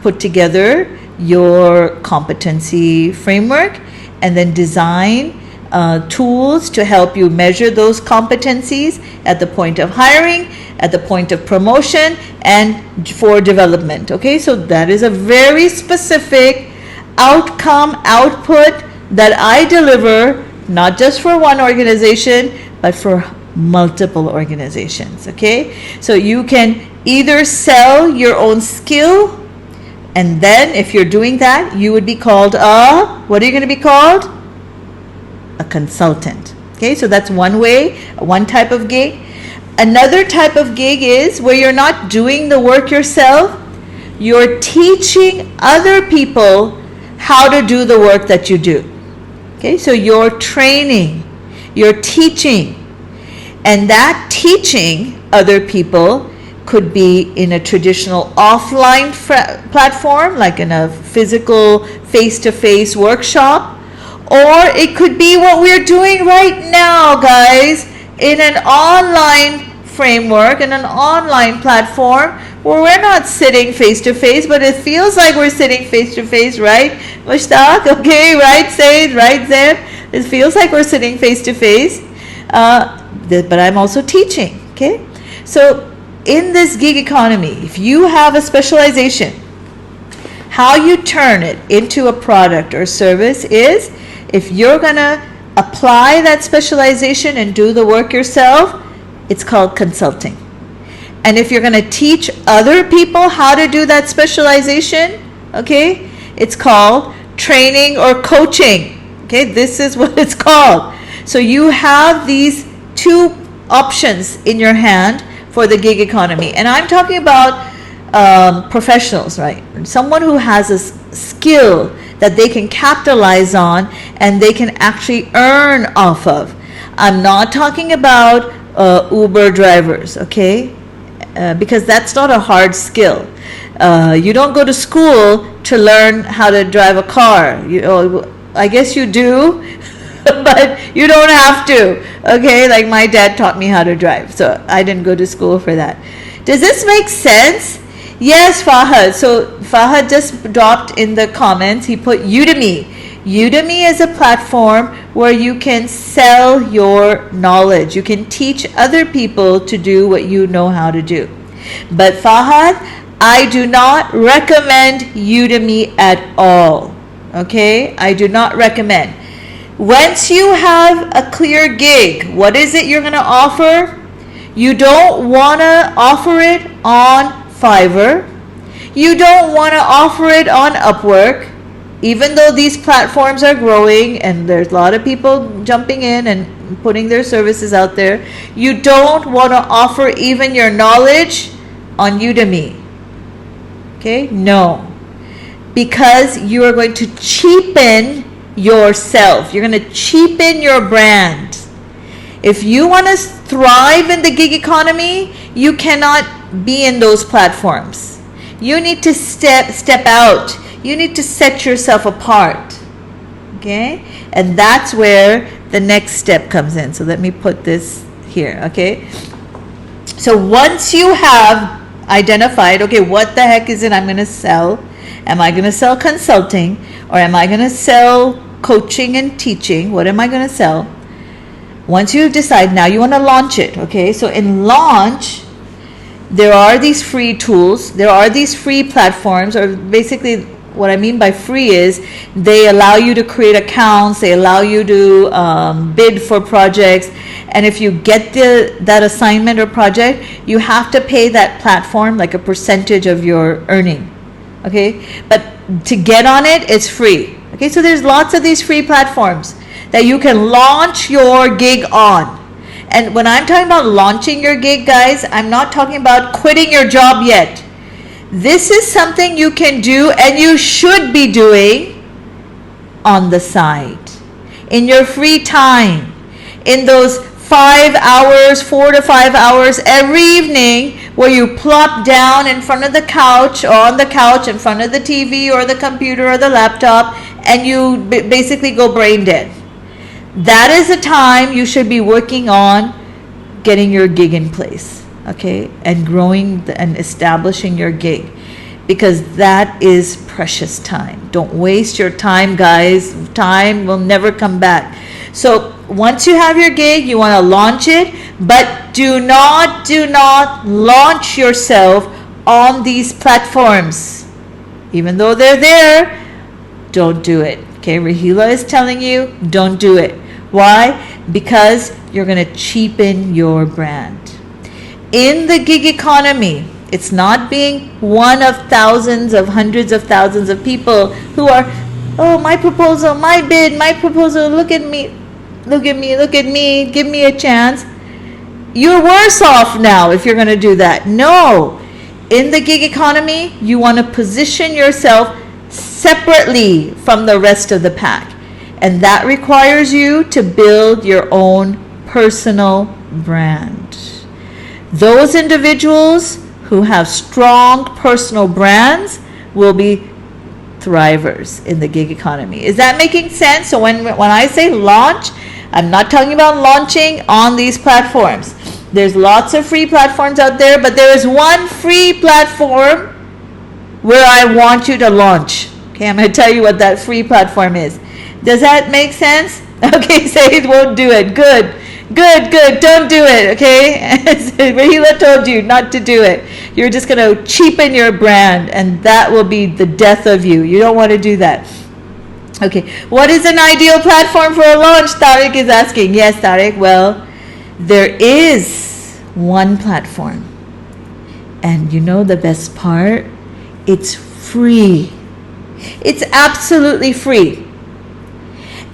put together your competency framework and then design tools to help you measure those competencies at the point of hiring, at the point of promotion, and for development. Okay, so that is a very specific outcome, output that I deliver, not just for one organization, but for multiple organizations. Okay, so you can either sell your own skill, and then if you're doing that, you would be called what are you going to be called? A consultant. Okay, so that's one way, one type of gig. Another type of gig is where you're not doing the work yourself, you're teaching other people how to do the work that you do. Okay, so you're training, you're teaching, and that teaching other people could be in a traditional offline platform, like in a physical face-to-face workshop, or it could be what we're doing right now, guys, in an online framework, in an online platform, where we're not sitting face-to-face, but it feels like we're sitting face-to-face, right, Mushtaq? Okay, right, Said, right, Zeb? It feels like we're sitting face-to-face, but I'm also teaching, okay? So in this gig economy, if you have a specialization, how you turn it into a product or service is, if you're going to apply that specialization and do the work yourself, it's called consulting. And if you're going to teach other people how to do that specialization, okay, it's called training or coaching. Okay, this is what it's called. So you have these two options in your hand for the gig economy. And I'm talking about professionals, right? Someone who has a skill that they can capitalize on and they can actually earn off of. I'm not talking about Uber drivers, okay? Because that's not a hard skill. You don't go to school to learn how to drive a car. I guess you do, but you don't have to, okay? Like my dad taught me how to drive, so I didn't go to school for that. Does this make sense? Yes, Fahad. So Fahad just dropped in the comments, he put Udemy. Udemy is a platform where you can sell your knowledge. You can teach other people to do what you know how to do. But Fahad, I do not recommend Udemy at all. Okay? I do not recommend. Once you have a clear gig, what is it you're going to offer? You don't want to offer it on Fiverr. You don't want to offer it on Upwork. Even though these platforms are growing and there's a lot of people jumping in and putting their services out there, you don't want to offer even your knowledge on Udemy. Okay? No. Because you are going to cheapen yourself. You're going to cheapen your brand. If you want to thrive in the gig economy, you cannot be in those platforms. You need to step out. You need to set yourself apart. Okay? And that's where the next step comes in. So let me put this here. Okay? So once you have identified, okay, what the heck is it I'm going to sell? Am I going to sell consulting? Or am I going to sell coaching and teaching? What am I going to sell? Once you decide, now you want to launch it. Okay? So in launch, there are these free tools. There are these free platforms, or basically what I mean by free is they allow you to create accounts, they allow you to bid for projects, and if you get that assignment or project, you have to pay that platform like a percentage of your earning. Okay, but to get on it, it's free. Okay, so there's lots of these free platforms that you can launch your gig on. And when I'm talking about launching your gig, guys, I'm not talking about quitting your job yet. This is something you can do and you should be doing on the side, in your free time, in those 5 hours, 4 to 5 hours every evening where you plop down in front of the couch or on the couch in front of the TV or the computer or the laptop and you basically go brain dead. That is the time you should be working on getting your gig in place, okay, and growing and establishing your gig, because that is precious time. Don't waste your time, guys. Time will never come back. So once you have your gig, you want to launch it, but do not launch yourself on these platforms. Even though they're there, don't do it. Okay, Rahila is telling you, don't do it. Why? Because you're going to cheapen your brand. In the gig economy, it's not being one of thousands of hundreds of thousands of people who are, oh, my proposal, my bid, my proposal, look at me, give me a chance. You're worse off now if you're going to do that. No. In the gig economy, you want to position yourself separately from the rest of the pack. And that requires you to build your own personal brand. Those individuals who have strong personal brands will be thrivers in the gig economy. Is that making sense? So when I say launch, I'm not talking about launching on these platforms. There's lots of free platforms out there, but there is one free platform where I want you to launch. Okay, I'm going to tell you what that free platform is. Does that make sense? Okay, say it won't do it. Good. Don't do it, okay? Rahila told you not to do it. You're just going to cheapen your brand, and that will be the death of you. You don't want to do that. Okay, what is an ideal platform for a launch? Tariq is asking. Yes, Tariq. Well, there is one platform. And you know the best part? It's free. It's absolutely free.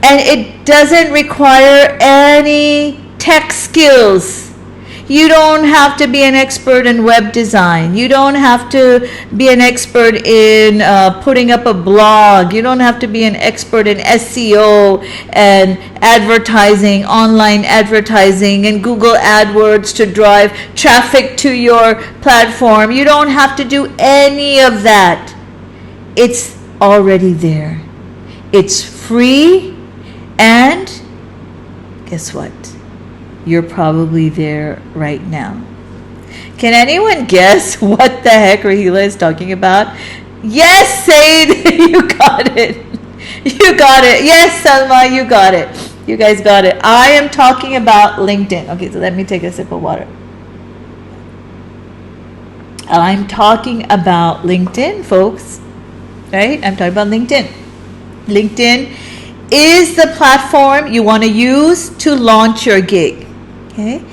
And it doesn't require any tech skills. You don't have to be an expert in web design. You don't have to be an expert in putting up a blog. You don't have to be an expert in SEO and advertising, online advertising, and Google AdWords to drive traffic to your platform. You don't have to do any of that. It's already there. It's free. And guess what? You're probably there right now. Can anyone guess what the heck Rahila is talking about? Yes, Said, you got it. You got it. Yes, Salma, you got it. You guys got it. I am talking about LinkedIn. Okay, so let me take a sip of water. I'm talking about LinkedIn, folks. Right? I'm talking about LinkedIn. LinkedIn is the platform you want to use to launch your gig. Okay,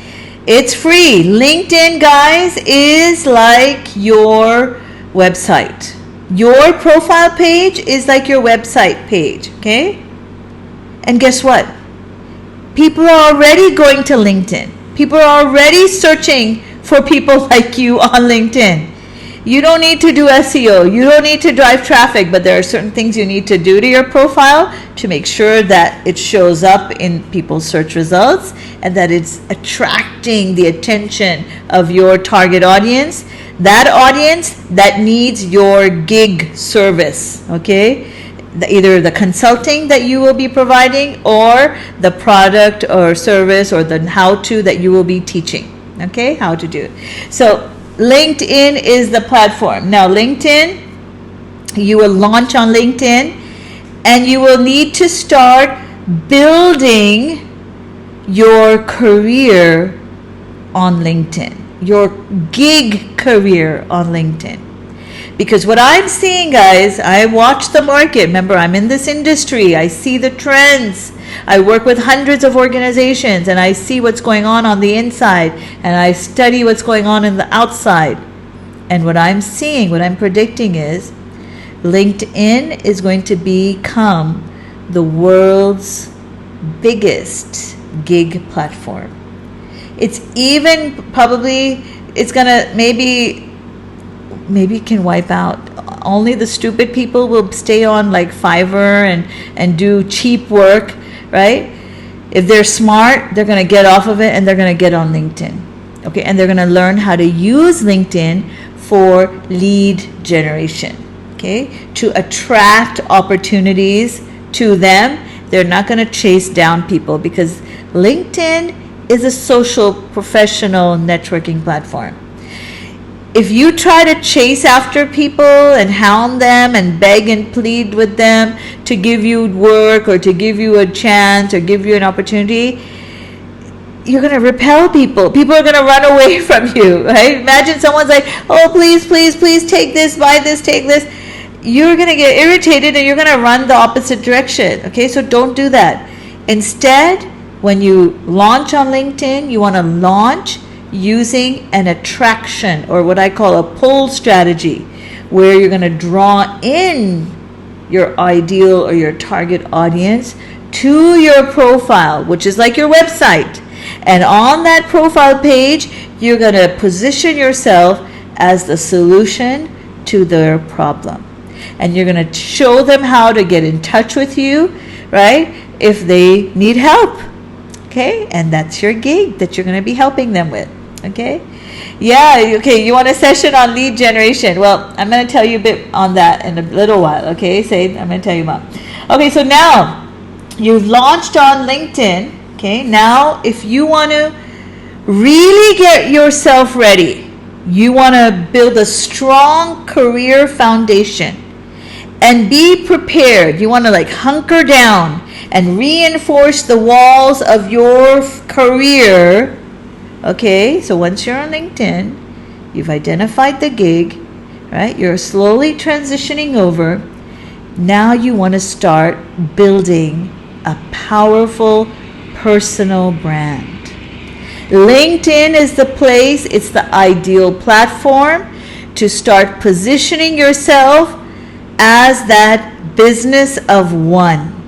it's free. LinkedIn, guys, is like your website. Your profile page is like your website page. Okay, and guess what? People are already going to LinkedIn. People are already searching for people like you on LinkedIn. You don't need to do SEO. You don't need to drive traffic, but there are certain things you need to do to your profile to make sure that it shows up in people's search results and that it's attracting the attention of your target audience, that audience that needs your gig service, okay? Either the consulting that you will be providing or the product or service or the how-to that you will be teaching, okay? How to do it. So LinkedIn is the platform. Now, LinkedIn, you will launch on LinkedIn and you will need to start building your career on LinkedIn, your gig career on LinkedIn. Because what I'm seeing, guys, I watch the market. Remember, I'm in this industry. I see the trends. I work with hundreds of organizations, and I see what's going on the inside, and I study what's going on in the outside. And what I'm seeing, what I'm predicting is LinkedIn is going to become the world's biggest gig platform. It's even probably, it's gonna maybe it can wipe out. Only the stupid people will stay on like Fiverr and do cheap work, right? If they're smart, they're gonna get off of it and they're gonna get on LinkedIn. Okay, and they're gonna learn how to use LinkedIn for lead generation, okay? To attract opportunities to them. They're not gonna chase down people, because LinkedIn is a social professional networking platform. If you try to chase after people and hound them and beg and plead with them to give you work or to give you a chance or give you an opportunity, you're going to repel people. People are going to run away from you, right? Imagine someone's like, oh, please, please, please take this, buy this, take this. You're going to get irritated and you're going to run the opposite direction, okay? So don't do that. Instead, when you launch on LinkedIn, you want to launch using an attraction, or what I call a pull strategy, where you're going to draw in your ideal or your target audience to your profile, which is like your website. And on that profile page, you're going to position yourself as the solution to their problem. And you're going to show them how to get in touch with you, right, if they need help. Okay, and that's your gig that you're going to be helping them with. Okay, yeah, okay, you want a session on lead generation? Well, I'm going to tell you a bit on that in a little while. Okay, I'm going to tell you about. Okay, so now you've launched on LinkedIn. Okay, now if you want to really get yourself ready, you want to build a strong career foundation and be prepared. You want to like hunker down and reinforce the walls of your career. Okay, so once you're on LinkedIn, you've identified the gig, right? You're slowly transitioning over. Now you want to start building a powerful personal brand. LinkedIn is the place, it's the ideal platform to start positioning yourself as that business of one.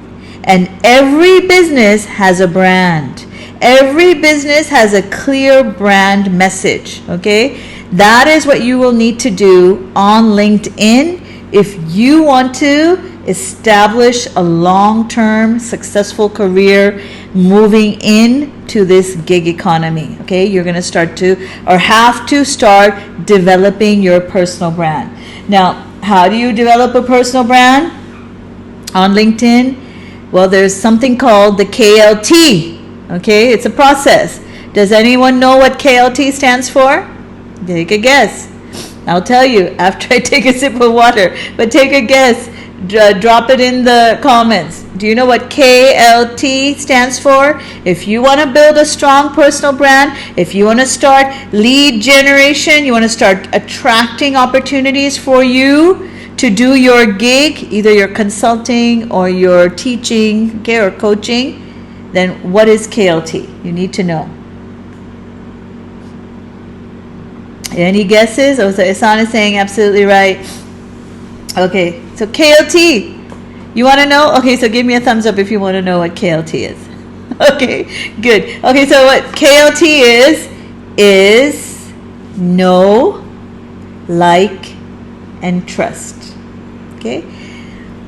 And every business has a brand. Every business has a clear brand message, okay? That is what you will need to do on LinkedIn if you want to establish a long-term successful career moving into this gig economy, okay? You're going to start to, or have to start developing your personal brand. Now, how do you develop a personal brand on LinkedIn? Well, there's something called the KLT. Okay, it's a process. Does anyone know what KLT stands for? Take a guess. I'll tell you after I take a sip of water, but take a guess. Drop it in the comments. Do you know what KLT stands for? If you want to build a strong personal brand, if you want to start lead generation, you want to start attracting opportunities for you to do your gig, either your consulting or your teaching, okay, or coaching, then what is KLT? You need to know. Any guesses? Oh, so Isan is saying absolutely right. Okay, so KLT. You want to know? Okay, so give me a thumbs up if you want to know what KLT is. Okay, good. Okay, so what KLT is know, like, and trust. Okay?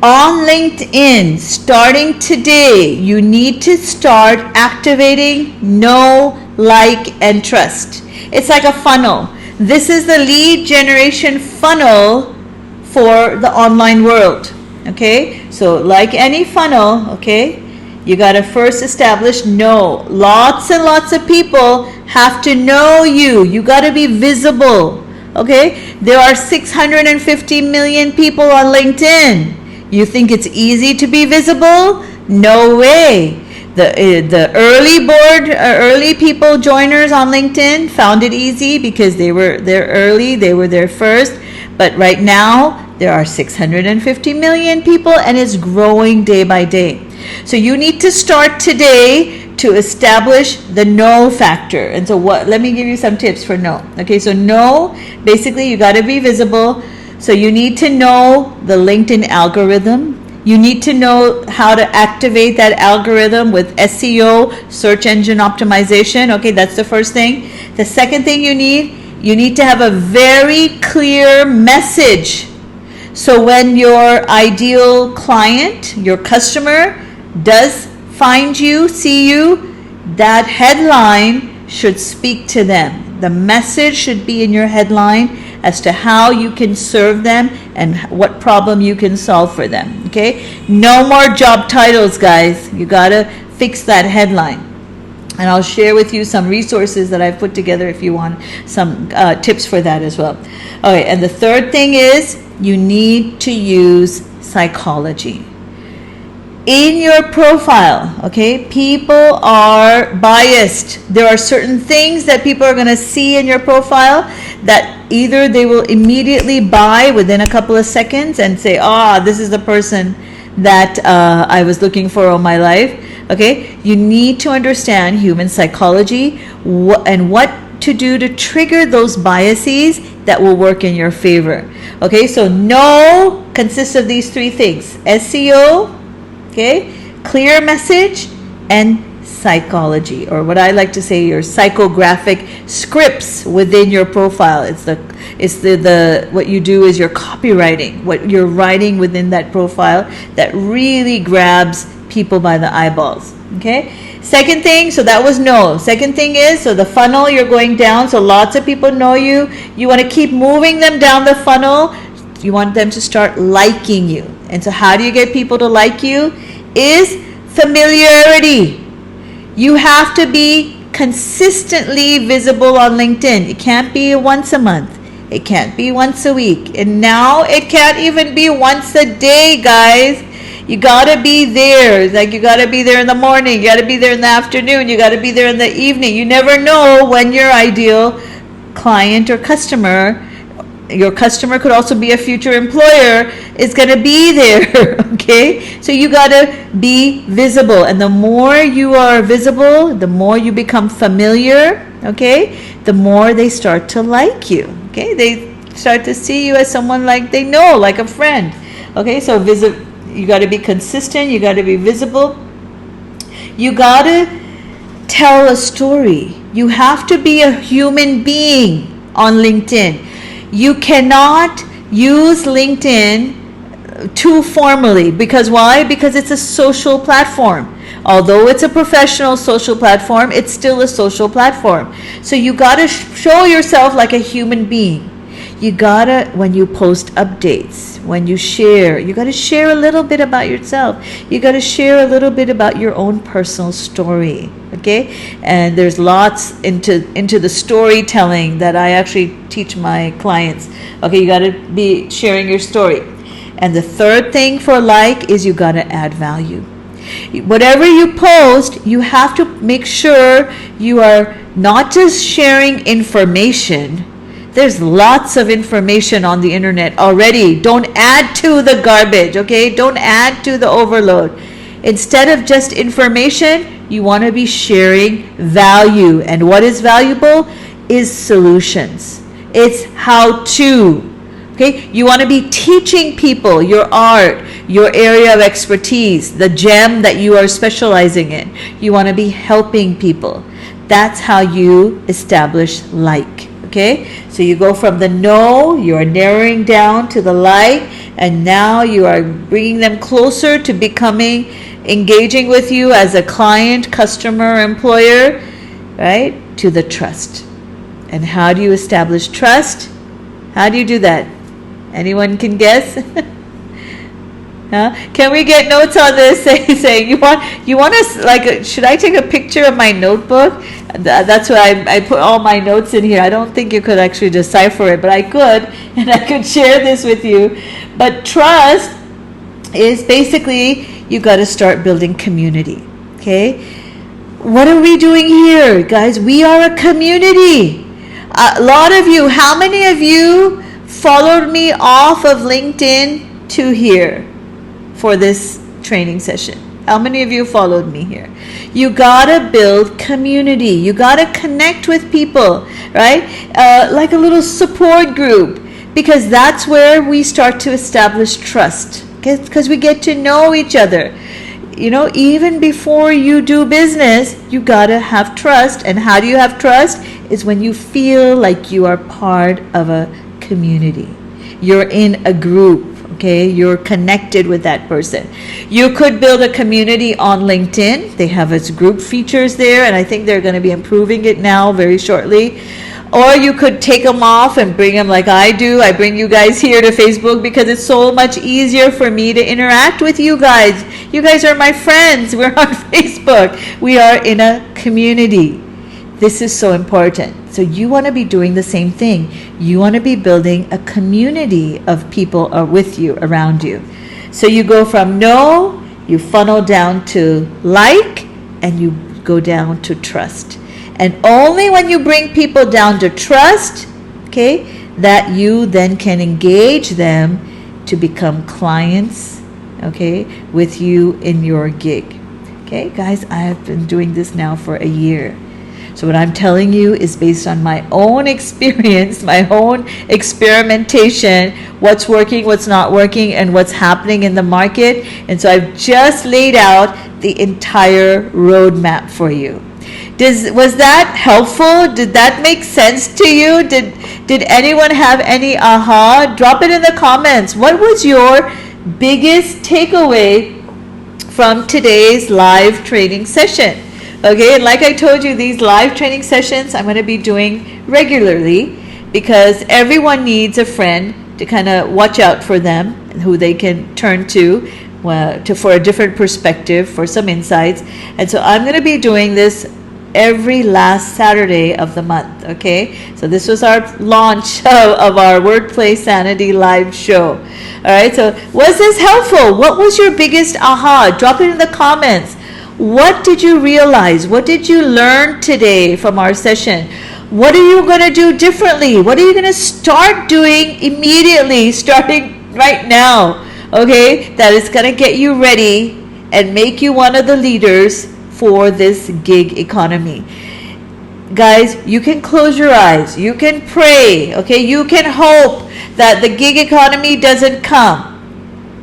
On LinkedIn, starting today, you need to start activating know, like, and trust. It's like a funnel. This is the lead generation funnel for the online world. Okay? So like any funnel, okay, you got to first establish know. Lots and lots of people have to know you. You got to be visible. Okay? There are 650 million people on LinkedIn. You think it's easy to be visible? No way. The early people, joiners on LinkedIn found it easy because they were there early, they were there first. But right now, there are 650 million people, and it's growing day by day. So you need to start today to establish the know factor. And so let me give you some tips for know. Okay, so know, basically you got to be visible. So you need to know the LinkedIn algorithm. You need to know how to activate that algorithm with SEO, search engine optimization. Okay, that's the first thing. The second thing you need to have a very clear message. So when your ideal client, your customer, does find you, see you, that headline should speak to them. The message should be in your headline as to how you can serve them and what problem you can solve for them. Okay? No more job titles, guys. You gotta fix that headline. And I'll share with you some resources that I've put together if you want some tips for that as well. Okay, and the third thing is you need to use psychology. In your profile, okay, people are biased. There are certain things that people are going to see in your profile that either they will immediately buy within a couple of seconds and say, this is the person that I was looking for all my life. Okay, you need to understand human psychology and what to do to trigger those biases that will work in your favor. Okay, so know consists of these three things: SEO, okay, clear message, and psychology, or what I like to say, your psychographic scripts within your profile. It's the what you do is your copywriting, what you're writing within that profile that really grabs people by the eyeballs. Okay, second thing, so that was know. Second thing is, so the funnel, you're going down, so lots of people know you. You want to keep moving them down the funnel. You want them to start liking you. And so how do you get people to like you? Is familiarity. You have to be consistently visible on LinkedIn. It can't be once a month. It can't be once a week. And now it can't even be once a day, guys. You gotta be there. Like, you gotta be there in the morning. You gotta be there in the afternoon. You gotta be there in the evening. You never know when your ideal client or customer, your customer could also be a future employer, is going to be there. Okay, so you got to be visible, and the more you are visible, the more you become familiar. Okay, the more they start to like you. Okay, they start to see you as someone like they know, like a friend. Okay, so you got to be consistent, you got to be visible, you got to tell a story. You have to be a human being on LinkedIn. You cannot use LinkedIn too formally. Because why? Because it's a social platform. Although it's a professional social platform, it's still a social platform. So you got to show yourself like a human being. You got to, when you post updates, when you share, you got to share a little bit about yourself. You got to share a little bit about your own personal story. Okay, and there's lots into the storytelling that I actually teach my clients. Okay, you got to be sharing your story. And the third thing for like is you got to add value. Whatever you post, you have to make sure you are not just sharing information. There's lots of information on the internet already. Don't add to the garbage, okay? Don't add to the overload. Instead of just information, you want to be sharing value. And what is valuable is solutions. It's how to. Okay? You want to be teaching people your art, your area of expertise, the gem that you are specializing in. You want to be helping people. That's how you establish like. Okay? So you go from the know, you are narrowing down to the like, and now you are bringing them closer to becoming, engaging with you as a client, customer, employer, right? To the trust. And how do you establish trust? How do you do that? Anyone can guess? Huh? Can we get notes on this? Saying you want us, like, should I take a picture of my notebook? That's why I put all my notes in here. I don't think you could actually decipher it, but I could, and I could share this with you. But trust is basically, you got to start building community. Okay? What are we doing here, guys? We are a community. A lot of you, how many of you followed me off of LinkedIn to here for this training session? How many of you followed me here? You gotta build community. You gotta connect with people, right? Like a little support group, because that's where we start to establish trust, because we get to know each other. You know, even before you do business, you gotta have trust. And how do you have trust? Is when you feel like you are part of a community. You're in a group. Okay, you're connected with that person. You could build a community on LinkedIn. They have its group features there, and I think they're going to be improving it now very shortly. Or you could take them off and bring them like I do. I bring you guys here to Facebook because it's so much easier for me to interact with you guys. You guys are my friends. We're on Facebook. We are in a community. This is so important. So you want to be doing the same thing. You want to be building a community of people are with you, around you. So you go from know, you funnel down to like, and you go down to trust. And only when you bring people down to trust, okay, that you then can engage them to become clients, okay, with you in your gig. Okay, guys, I have been doing this now for a year. So what I'm telling you is based on my own experience, my own experimentation, what's working, what's not working, and what's happening in the market. And so I've just laid out the entire roadmap for you. Was that helpful? Did that make sense to you? Did anyone have any aha? Drop it in the comments. What was your biggest takeaway from today's live training session? Okay, and like I told you, these live training sessions I'm going to be doing regularly because everyone needs a friend to kind of watch out for them, who they can turn to for a different perspective, for some insights. And so I'm going to be doing this every last Saturday of the month, okay? So this was our launch of our Workplace Sanity live show. All right, so was this helpful? What was your biggest aha? Drop it in the comments. What did you realize? What did you learn today from our session? What are you going to do differently? What are you going to start doing immediately, starting right now? Okay, that is going to get you ready and make you one of the leaders for this gig economy. Guys, you can close your eyes. You can pray. Okay, you can hope that the gig economy doesn't come.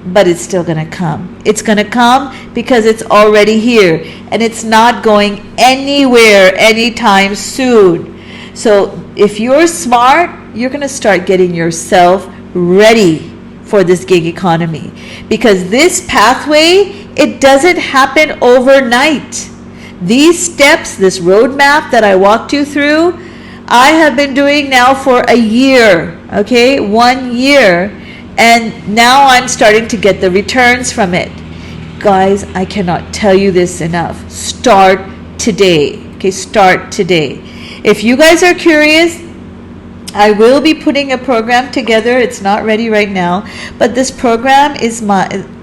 But it's still going to come. It's going to come because it's already here. And it's not going anywhere anytime soon. So if you're smart, you're going to start getting yourself ready for this gig economy. Because this pathway, it doesn't happen overnight. These steps, this roadmap that I walked you through, I have been doing now for a year. Okay, 1 year. And now I'm starting to get the returns from it. Guys, I cannot tell you this enough. Start today. Okay, start today. If you guys are curious, I will be putting a program together. It's not ready right now, but this program is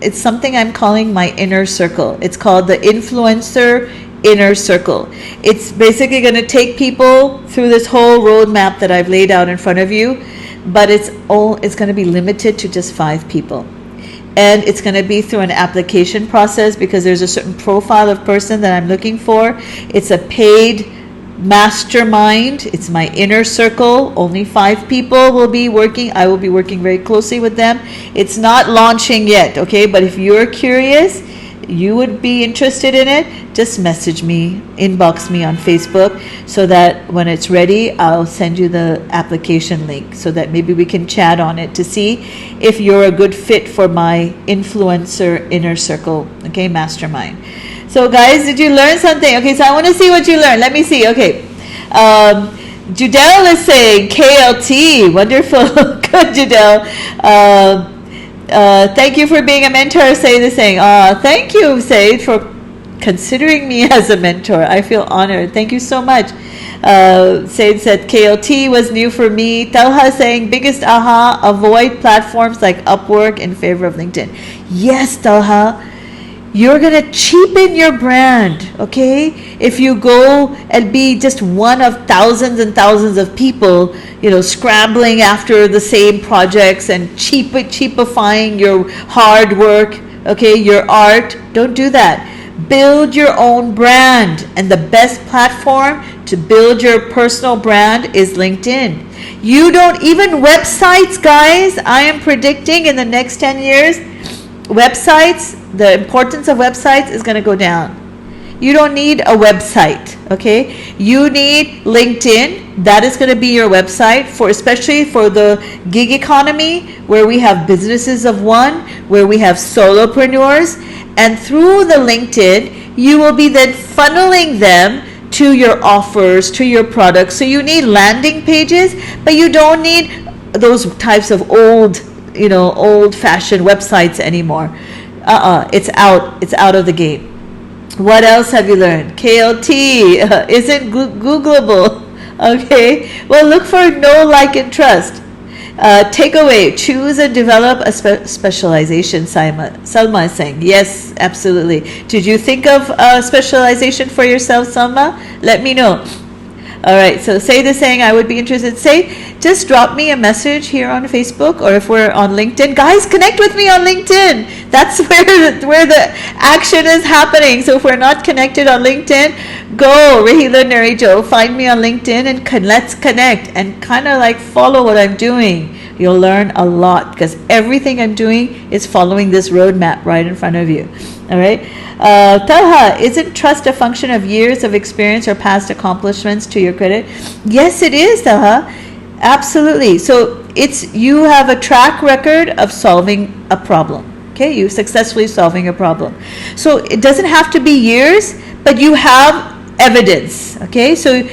it's something I'm calling my inner circle. It's called the Influencer Inner Circle. It's basically going to take people through this whole roadmap that I've laid out in front of you. But it's going to be limited to just 5 people. And it's going to be through an application process because there's a certain profile of person that I'm looking for. It's a paid mastermind. It's my inner circle. Only 5 people will be working. I will be working very closely with them. It's not launching yet, okay? But if you're curious, you would be interested in it, just message me, inbox me on Facebook so that when it's ready, I'll send you the application link so that maybe we can chat on it to see if you're a good fit for my influencer inner circle, okay, mastermind. So guys, did you learn something? Okay, so I want to see what you learned. Let me see. Okay. Judelle is saying KLT. Wonderful. Good, Judelle. Thank you for being a mentor, Said is saying. Thank you, Said, for considering me as a mentor. I feel honored. Thank you so much. Said said KLT was new for me. Talha saying biggest aha, avoid platforms like Upwork in favor of LinkedIn. Yes, Talha. you're going to cheapen your brand, okay? If you go and be just one of thousands and thousands of people, scrambling after the same projects and cheapifying your hard work, okay, your art, don't do that. Build your own brand, and the best platform to build your personal brand is LinkedIn. You don't even websites, guys. I am predicting in the next 10 years, websites, the importance of websites is going to go down. You don't need a website, okay? You need LinkedIn. That is going to be your website, especially for the gig economy, where we have businesses of one, where we have solopreneurs, and through the LinkedIn, you will be then funneling them to your offers, to your products. So you need landing pages, but you don't need those types of old-fashioned websites anymore. It's out of the game. What else have you learned? KLT isn't Googleable. Okay, well, look for know, like, and trust. Takeaway, choose and develop a specialization. Salma is saying, yes, absolutely. Did you think of a specialization for yourself, Salma? Let me know. All right, so say the saying, I would be interested. Just drop me a message here on Facebook, or if we're on LinkedIn. Guys, connect with me on LinkedIn. That's where the action is happening. So if we're not connected on LinkedIn, go, Rahila Narijo, find me on LinkedIn and let's connect and kind of like follow what I'm doing. You'll learn a lot, because everything I'm doing is following this roadmap right in front of you. All right. Talha, isn't trust a function of years of experience or past accomplishments to your credit? Yes, it is, Talha. Absolutely. So you have a track record of solving a problem. Okay, you successfully solving a problem. So it doesn't have to be years, but you have evidence. Okay, so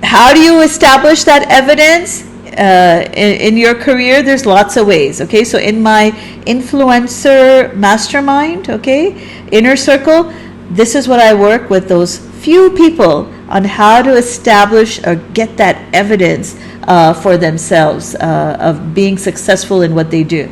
how do you establish that evidence? In your career, there's lots of ways. Okay, so in my influencer mastermind, okay, inner circle, this is what I work with those few people on how to establish or get that evidence for themselves of being successful in what they do.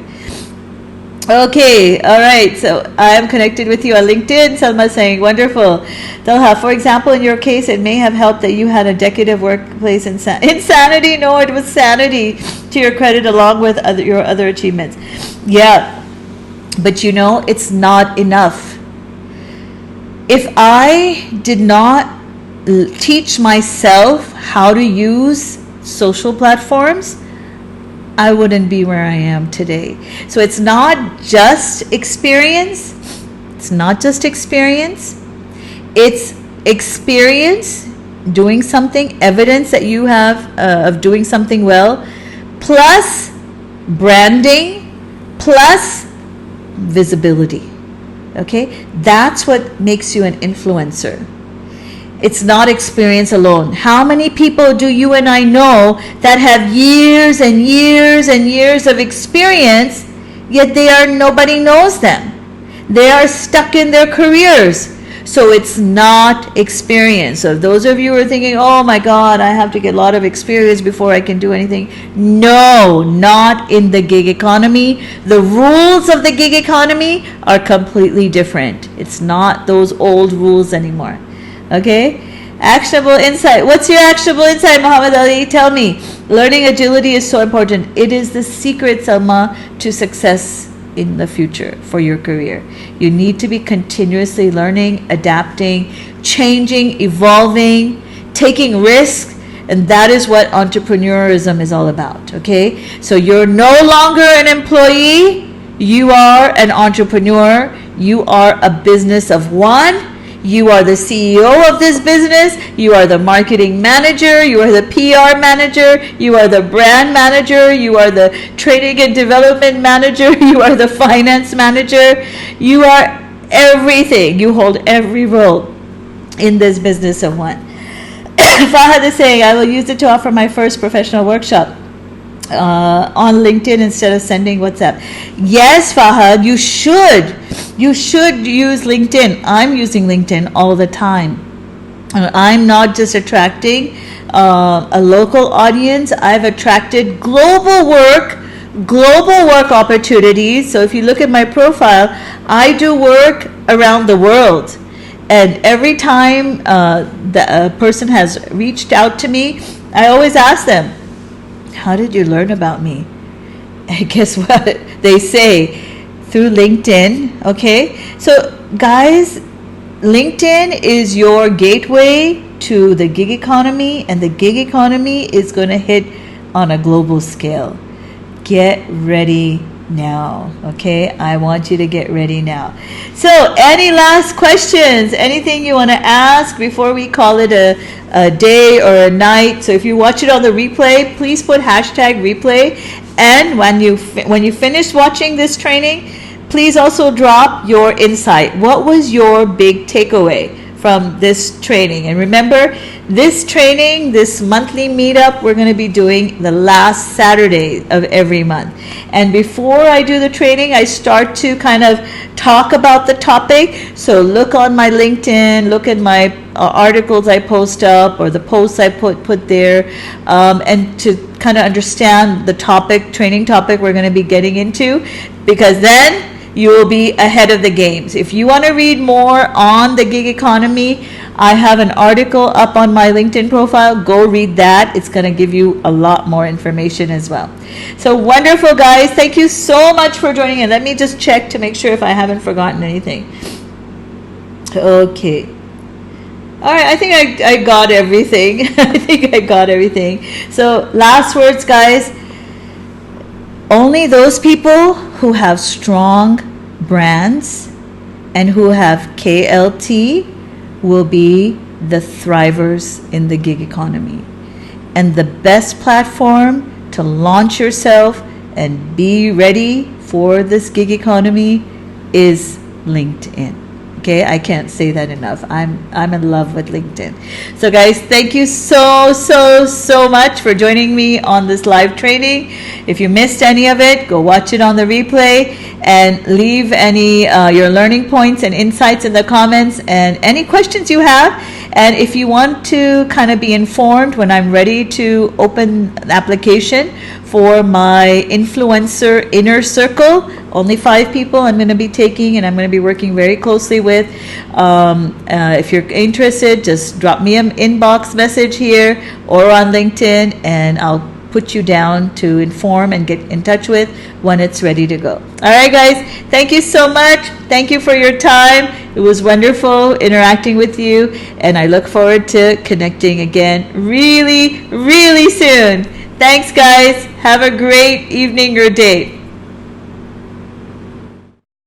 Okay, all right, so I am connected with you on LinkedIn. Salma saying, wonderful. Talha, for example, in your case, it may have helped that you had a decade of workplace insanity. No, it was sanity, to your credit, along with your other achievements. Yeah, but it's not enough. If I did not teach myself how to use social platforms, I wouldn't be where I am today. So it's not just experience. It's experience doing something, evidence that you have of doing something well, plus branding, plus visibility. Okay? That's what makes you an influencer. It's not experience alone. How many people do you and I know that have years and years and years of experience, yet nobody knows them? They are stuck in their careers. So it's not experience. So those of you who are thinking, oh my God, I have to get a lot of experience before I can do anything. No, not in the gig economy. The rules of the gig economy are completely different. It's not those old rules anymore. Okay, actionable insight. What's your actionable insight, Muhammad Ali? Tell me. Learning agility is so important. It is the secret, Salma, to success in the future for your career. You need to be continuously learning, adapting, changing, evolving, taking risks, and that is what entrepreneurism is all about. Okay, so you're no longer an employee. You are an entrepreneur. You are a business of one. You are the CEO of this business. You are the marketing manager. You are the PR manager. You are the brand manager. You are the training and development manager. You are the finance manager. You are everything. You hold every role in this business of one. Fahad is saying, I will use it to offer my first professional workshop on LinkedIn instead of sending WhatsApp. Yes, Fahad, you should. You should use LinkedIn. I'm using LinkedIn all the time. I'm not just attracting a local audience. I've attracted global work global work opportunities. So if you look at my profile, I do work around the world. And every time a person has reached out to me, I always ask them, how did you learn about me? And guess what? They say, through LinkedIn, okay? So guys, LinkedIn is your gateway to the gig economy, and the gig economy is going to hit on a global scale. Get ready now, okay? I want you to get ready now. So, any last questions? Anything you want to ask before we call it a day or a night? So, if you watch it on the replay, please put hashtag replay. And when you finish watching this training, please also drop your insight. What was your big takeaway from this training? And remember, this training, this monthly meetup, we're going to be doing the last Saturday of every month. And before I do the training, I start to kind of talk about the topic. So look on my LinkedIn, look at my articles I post up or the posts I put there, and to kind of understand the topic, training topic we're going to be getting into, because then you will be ahead of the games. If you want to read more on the gig economy, I have an article up on my LinkedIn profile. Go read that. It's going to give you a lot more information as well. So wonderful, guys. Thank you so much for joining in. Let me just check to make sure if I haven't forgotten anything. Okay. All right, I think I got everything. I think I got everything. So last words, guys. Only those people who have strong brands and who have KLT will be the thrivers in the gig economy. And the best platform to launch yourself and be ready for this gig economy is LinkedIn. Okay, I can't say that enough. I'm in love with LinkedIn. So guys, thank you so much for joining me on this live training. If you missed any of it, go watch it on the replay and leave any your learning points and insights in the comments and any questions you have. And if you want to kind of be informed when I'm ready to open an application for my influencer inner circle, only 5 people I'm going to be taking, and I'm going to be working very closely with. If you're interested, just drop me an inbox message here or on LinkedIn, and I'll put you down to inform and get in touch with when it's ready to go. All right, guys, thank you so much. Thank you for your time. It was wonderful interacting with you, and I look forward to connecting again really soon. Thanks, guys. Have a great evening or day.